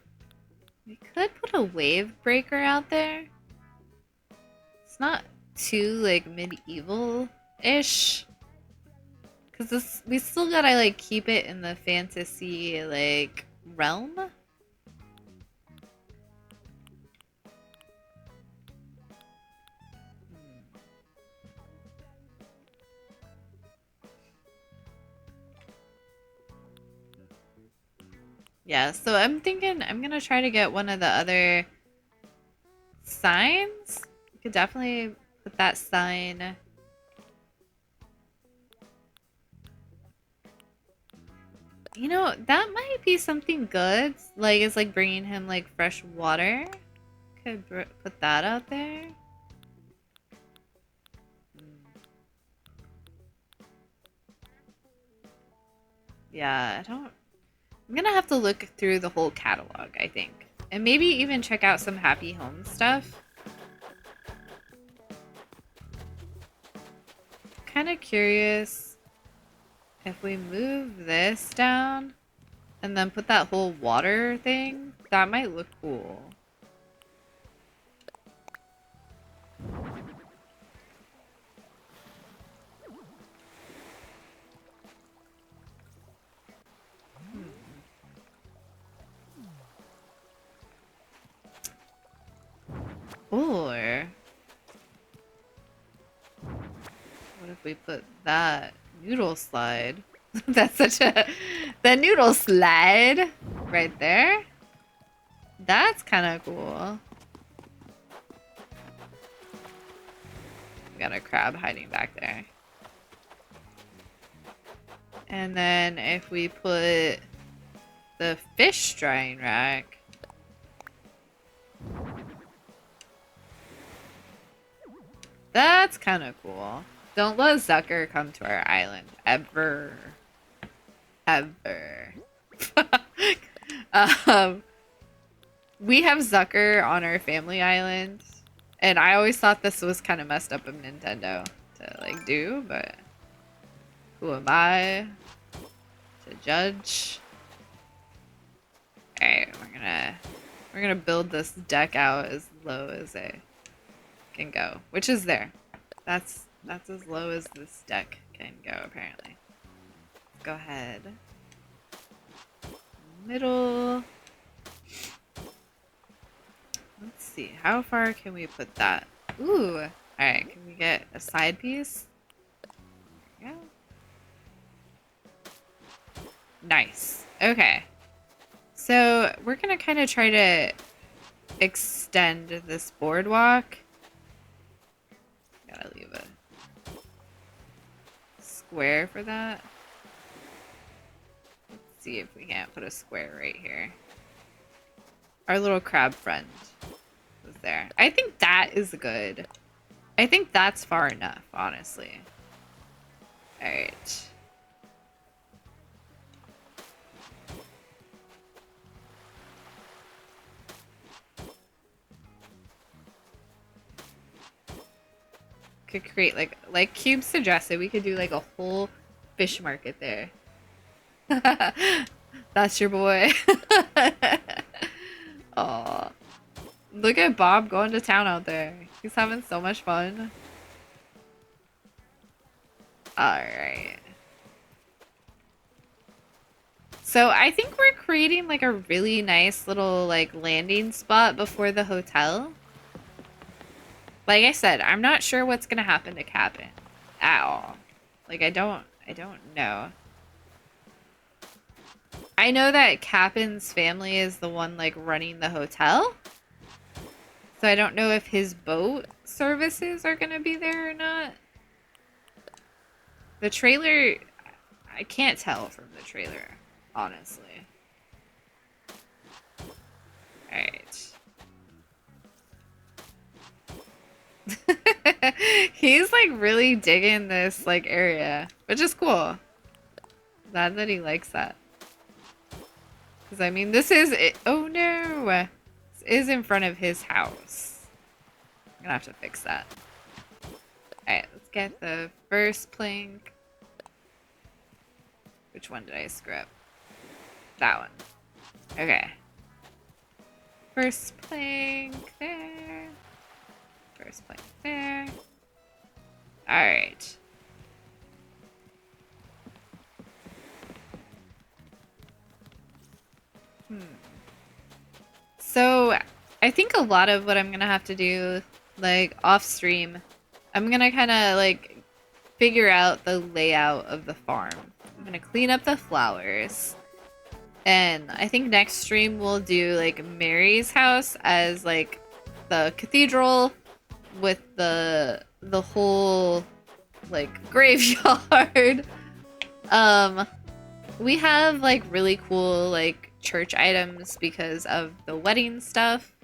We could put a wave breaker out there. It's not too like medieval-ish. Cause this, we still gotta like keep it in the fantasy like realm. Yeah, so I'm thinking I'm gonna try to get one of the other signs. You could definitely put that sign. You know, that might be something good. Like, it's like bringing him like fresh water. Could put that out there. Yeah, I don't. I'm gonna have to look through the whole catalog, I think. And maybe even check out some Happy Home stuff. Kind of curious if we move this down and then put that whole water thing, that might look cool. Or what if we put that noodle slide? That's such a... The noodle slide right there. That's kind of cool. We got a crab hiding back there. And then if we put the fish drying rack. That's kind of cool. Don't let Zucker come to our island. Ever. Ever. We have Zucker on our family island. And I always thought this was kind of messed up of Nintendo to like do, but who am I to judge? Alright, we're gonna build this deck out as low as it can go, which is there. That's as low as this deck can go, apparently. Let's go ahead. Middle. Let's see, how far can we put that? Ooh, alright, can we get a side piece? There we go. Nice. Okay. So we're gonna kind of try to extend this boardwalk. Gotta leave a square for that. Let's see if we can't put a square right here. Our little crab friend was there. I think that is good. I think that's far enough, honestly. Alright. Could create like Cube suggested, we could do like a whole fish market there. That's your boy. Aw. Look at Bob going to town out there. He's having so much fun. Alright. So I think we're creating like a really nice little like landing spot before the hotel. Like I said, I'm not sure what's gonna happen to Captain at all. Like I don't know. I know that Captain's family is the one like running the hotel. So I don't know if his boat services are gonna be there or not. The trailer, I can't tell from the trailer, honestly. Alright. He's like really digging this like area, which is cool. Glad that he likes that. Because I mean, this is it. Oh no! This is in front of his house. I'm gonna have to fix that. Alright, let's get the first plank. Which one did I screw up? That one. Okay. First plank there. First plank there. Alright. So, I think a lot of what I'm gonna have to do, like, off stream, I'm gonna kind of, like, figure out the layout of the farm. I'm gonna clean up the flowers. And I think next stream we'll do, like, Mary's house as, like, the cathedral with the whole, like, graveyard. We have, like, really cool, like, church items because of the wedding stuff.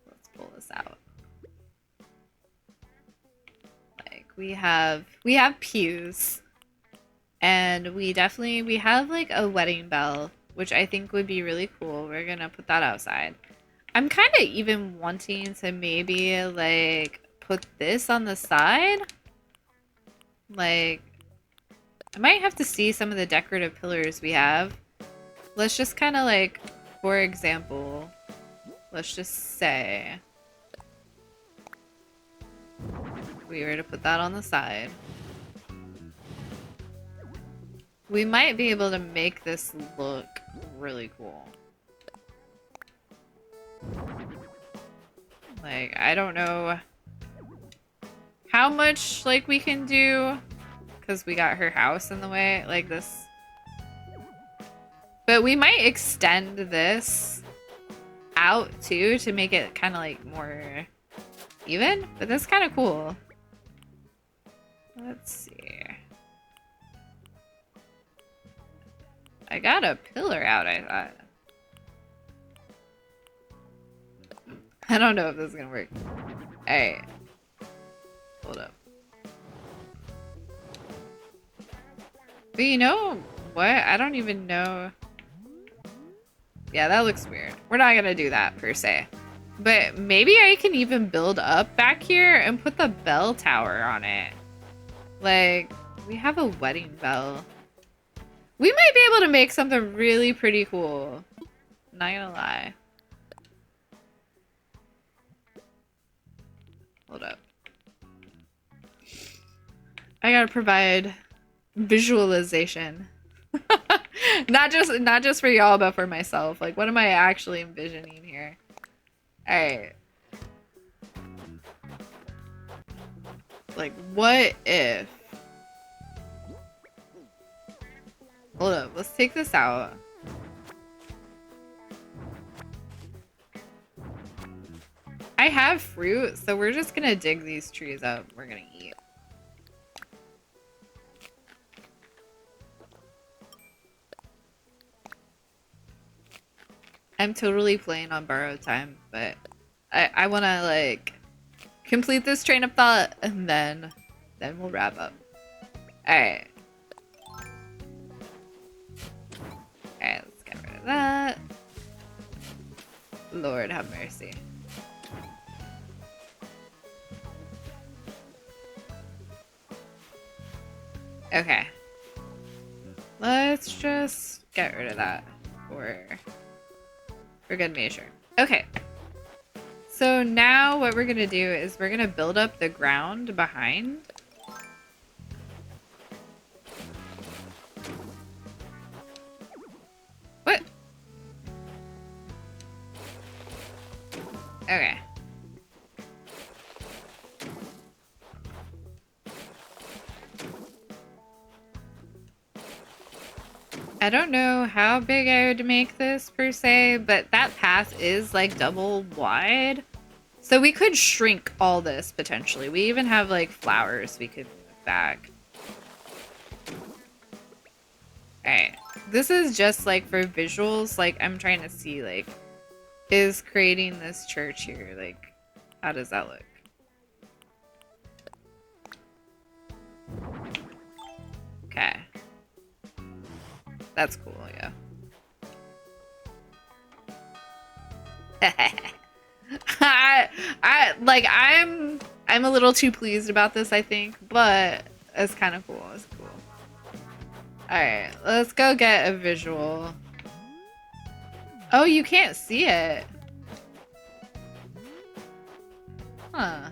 Let's pull this out. Like, we have pews. And we have, like, a wedding bell, which I think would be really cool. We're gonna put that outside. I'm kind of even wanting to maybe, like, put this on the side. Like, I might have to see some of the decorative pillars we have. Let's just kind of, like, for example, let's just say we were to put that on the side. We might be able to make this look really cool. Like, I don't know how much, like, we can do because we got her house in the way, like this. But we might extend this out, too, to make it kind of, like, more even. But that's kind of cool. Let's see. I got a pillar out, I thought. I don't know if this is gonna work. Alright. Hold up. But you know what? I don't even know. Yeah, that looks weird. We're not gonna do that, per se. But maybe I can even build up back here and put the bell tower on it. Like, we have a wedding bell. We might be able to make something really pretty cool. Not gonna lie. Hold up. I gotta provide visualization. not just for y'all, but for myself. Like, what am I actually envisioning here? Alright. Like, what if... Hold up, let's take this out. I have fruit, so we're just gonna dig these trees up. We're gonna eat. I'm totally playing on borrowed time, but I wanna, like, complete this train of thought, and then we'll wrap up. Alright. Alright, let's get rid of that. Lord have mercy. Okay. Let's just get rid of that for good measure. Okay. So now what we're gonna do is we're gonna build up the ground behind. I don't know how big I would make this per se, but that path is like double wide. So we could shrink all this potentially. We even have like flowers we could move back. Alright. This is just like for visuals. Like I'm trying to see like, is creating this church here, like how does that look? Okay. That's cool, yeah. I'm a little too pleased about this, I think, but it's kind of cool. It's cool. All right, let's go get a visual. Oh, you can't see it. Huh.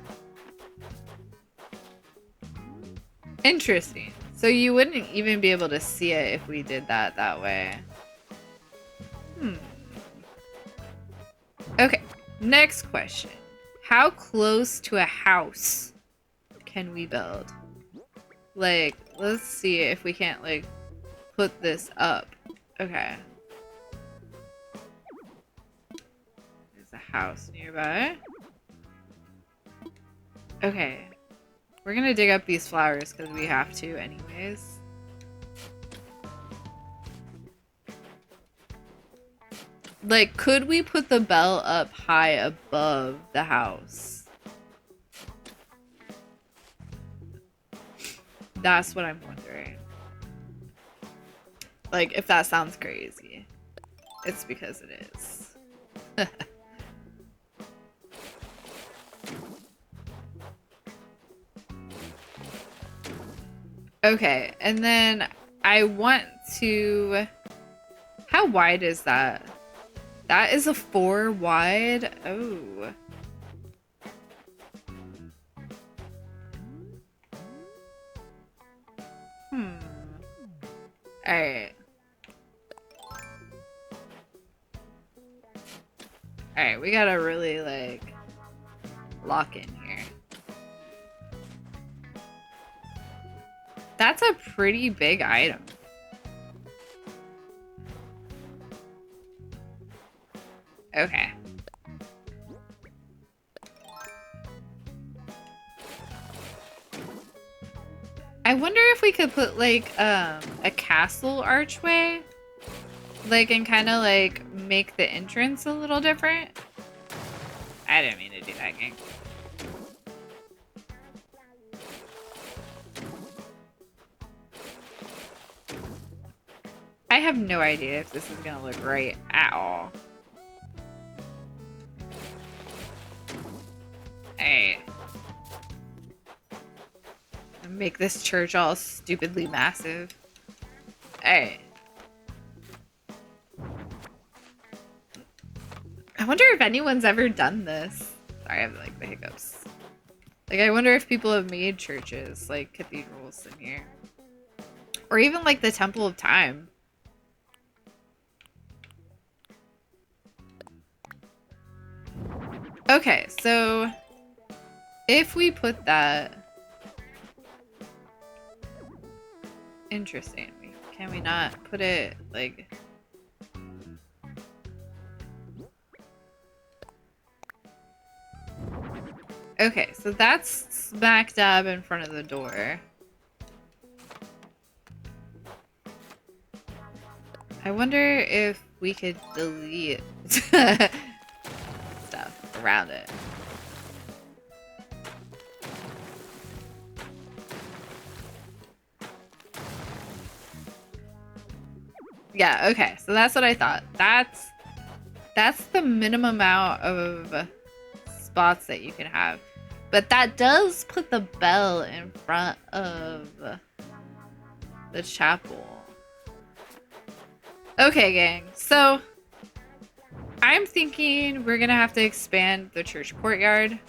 Interesting. So you wouldn't even be able to see it if we did that way. Okay, next question. How close to a house can we build? Like, let's see if we can't, like, put this up. Okay. There's a house nearby. Okay. We're gonna dig up these flowers because we have to anyways. Like, could we put the bell up high above the house? That's what I'm wondering. Like, if that sounds crazy. It's because it is. Okay, and then I want to... How wide is that? That is a 4 wide. Oh. Alright. Alright, we gotta really, like, lock in here. That's a pretty big item. Okay. I wonder if we could put like a castle archway, like, and kind of like make the entrance a little different. I didn't mean to do that, gang. I have no idea if this is gonna look right at all. Alright. Make this church all stupidly massive. Alright. I wonder if anyone's ever done this. Sorry, I have like the hiccups. Like, I wonder if people have made churches, like cathedrals in here. Or even like the Temple of Time. Okay, so if we put that... Interesting. Can we not put it, like... Okay, so that's smack dab in front of the door. I wonder if we could delete stuff around it. Yeah, okay, so that's what I thought. That's the minimum amount of spots that you can have. But that does put the bell in front of the chapel. Okay, gang. So I'm thinking we're gonna have to expand the church courtyard.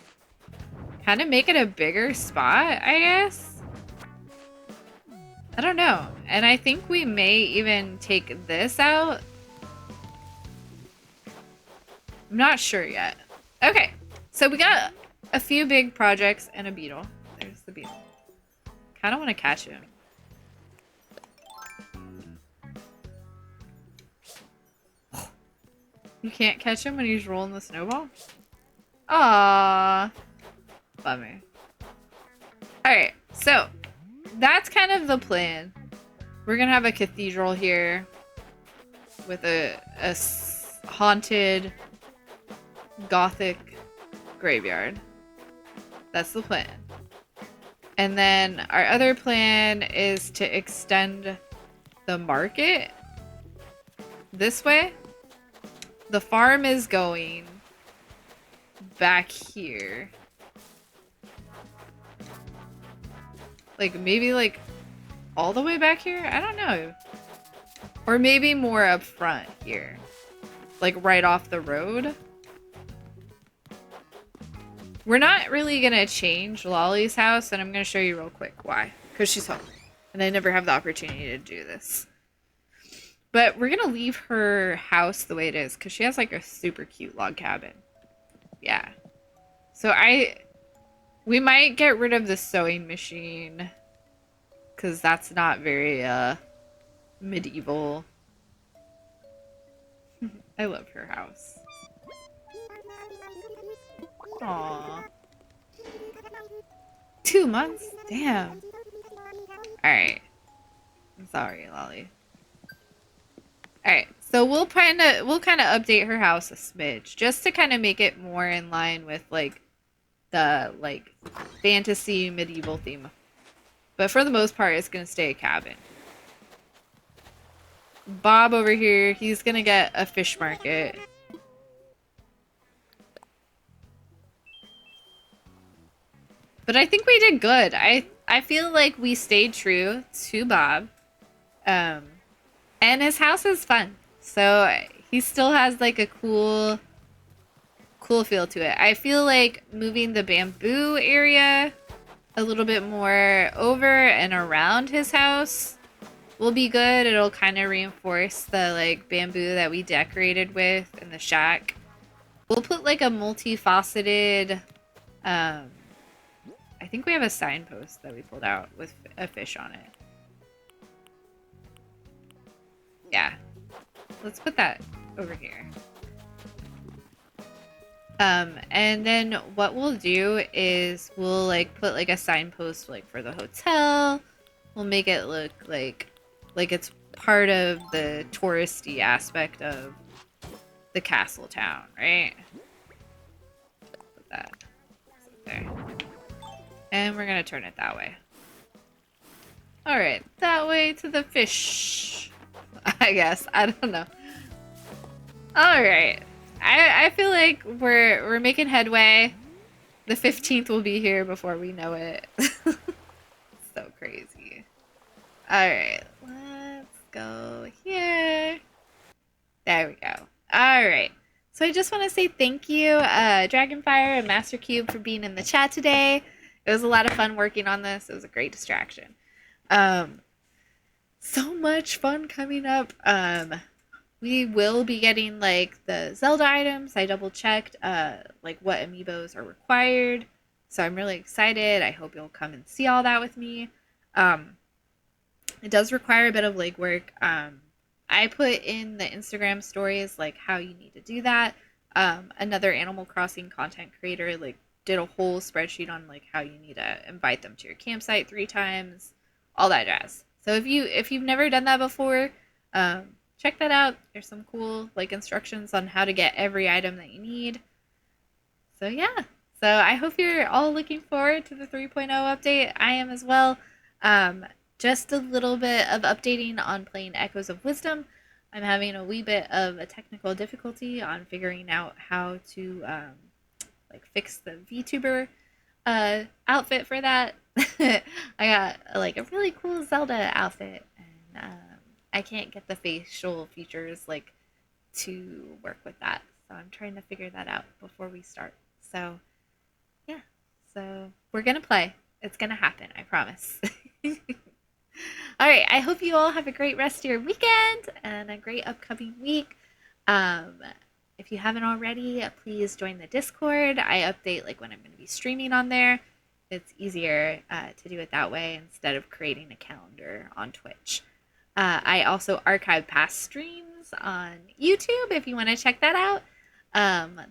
Kind of make it a bigger spot, I guess. I don't know. And I think we may even take this out. I'm not sure yet. Okay. So we got a few big projects and a beetle. There's the beetle. Kind of want to catch him. You can't catch him when he's rolling the snowball? Aww. Bummer. Alright, so that's kind of the plan. We're gonna have a cathedral here with a haunted gothic graveyard. That's the plan. And then our other plan is to extend the market this way. The farm is going back here. Like, maybe, like, all the way back here? I don't know. Or maybe more up front here. Like, right off the road. We're not really gonna change Lolly's house, and I'm gonna show you real quick why. Because she's home. And I never have the opportunity to do this. But we're gonna leave her house the way it is, because she has, like, a super cute log cabin. Yeah. So we might get rid of the sewing machine, because that's not very, medieval. I love her house. Aww. 2 months? Damn. Alright. I'm sorry, Lolly. Alright, so we'll kind of update her house a smidge, just to kind of make it more in line with, like, the, like, fantasy medieval theme. But for the most part, it's gonna stay a cabin. Bob over here, he's gonna get a fish market. But I think we did good. I feel like we stayed true to Bob. And his house is fun. So he still has like a cool feel to it. I feel like moving the bamboo area a little bit more over and around his house will be good. It'll kind of reinforce the like bamboo that we decorated with in the shack. We'll put like a multifaceted, I think we have a signpost that we pulled out with a fish on it. Yeah. Let's put that over here. And then what we'll do is we'll like put like a signpost like for the hotel. We'll make it look like it's part of the touristy aspect of the castle town, right? Put that there. And we're gonna turn it that way. Alright, that way to the fish. I guess. I don't know. Alright. I feel like we're making headway. The 15th will be here before we know it. So crazy. Alright, let's go here. There we go. Alright. So I just want to say thank you, Dragonfire and Master Cube, for being in the chat today. It was a lot of fun working on this. It was a great distraction. So much fun coming up. We will be getting like the Zelda items. I double checked like what amiibos are required. So I'm really excited. I hope you'll come and see all that with me. It does require a bit of legwork. I put in the Instagram stories like how you need to do that. Another Animal Crossing content creator like did a whole spreadsheet on like how you need to invite them to your campsite 3 times, all that jazz. So if you've never done that before, check that out. There's some cool like instructions on how to get every item that you need. So yeah. So I hope you're all looking forward to the 3.0 update. I am as well. Just a little bit of updating on playing Echoes of Wisdom. I'm having a wee bit of a technical difficulty on figuring out how to like fix the VTuber outfit for that. I got like a really cool Zelda outfit, and I can't get the facial features like to work with that. So I'm trying to figure that out before we start. So yeah, so we're gonna play. It's gonna happen, I promise. All right, I hope you all have a great rest of your weekend and a great upcoming week. If you haven't already, please join the Discord. I update like when I'm going to be streaming on there. It's easier to do it that way instead of creating a calendar on Twitch. I also archive past streams Productions on YouTube if you want to check that out.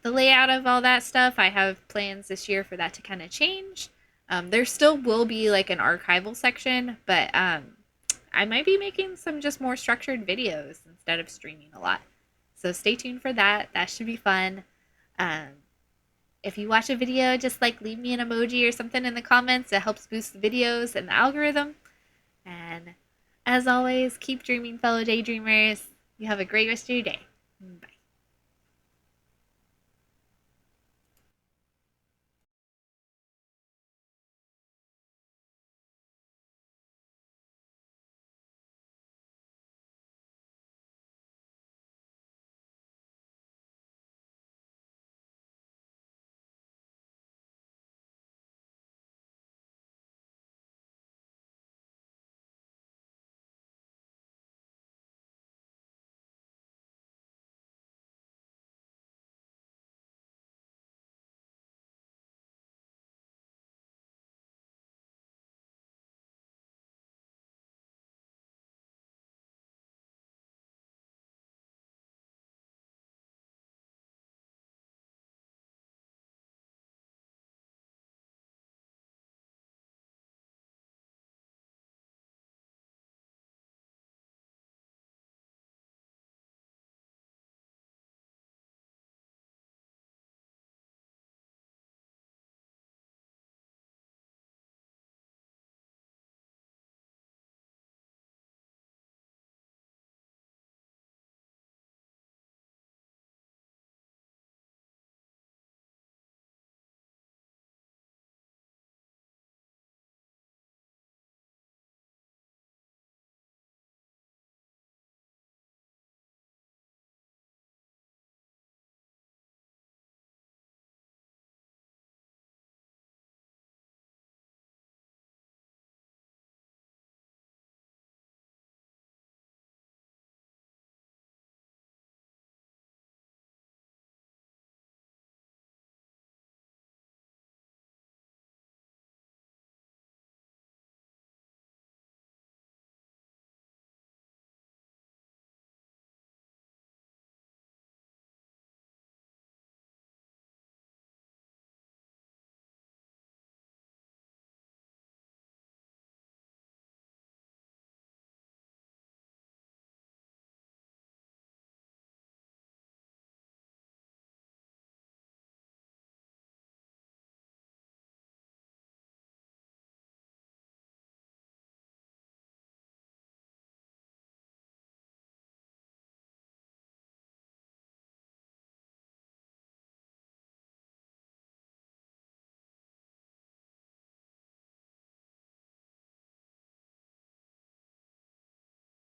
The layout of all that stuff, I have plans this year for that to kind of change. There still will be like an archival section, but I might be making some just more structured videos instead of streaming a lot. So stay tuned for that. That should be fun. Um, if you watch a video, just like leave me an emoji or something in the comments. It helps boost the videos and the algorithm. And as always, keep dreaming, fellow daydreamers. You have a great rest of your day. Bye.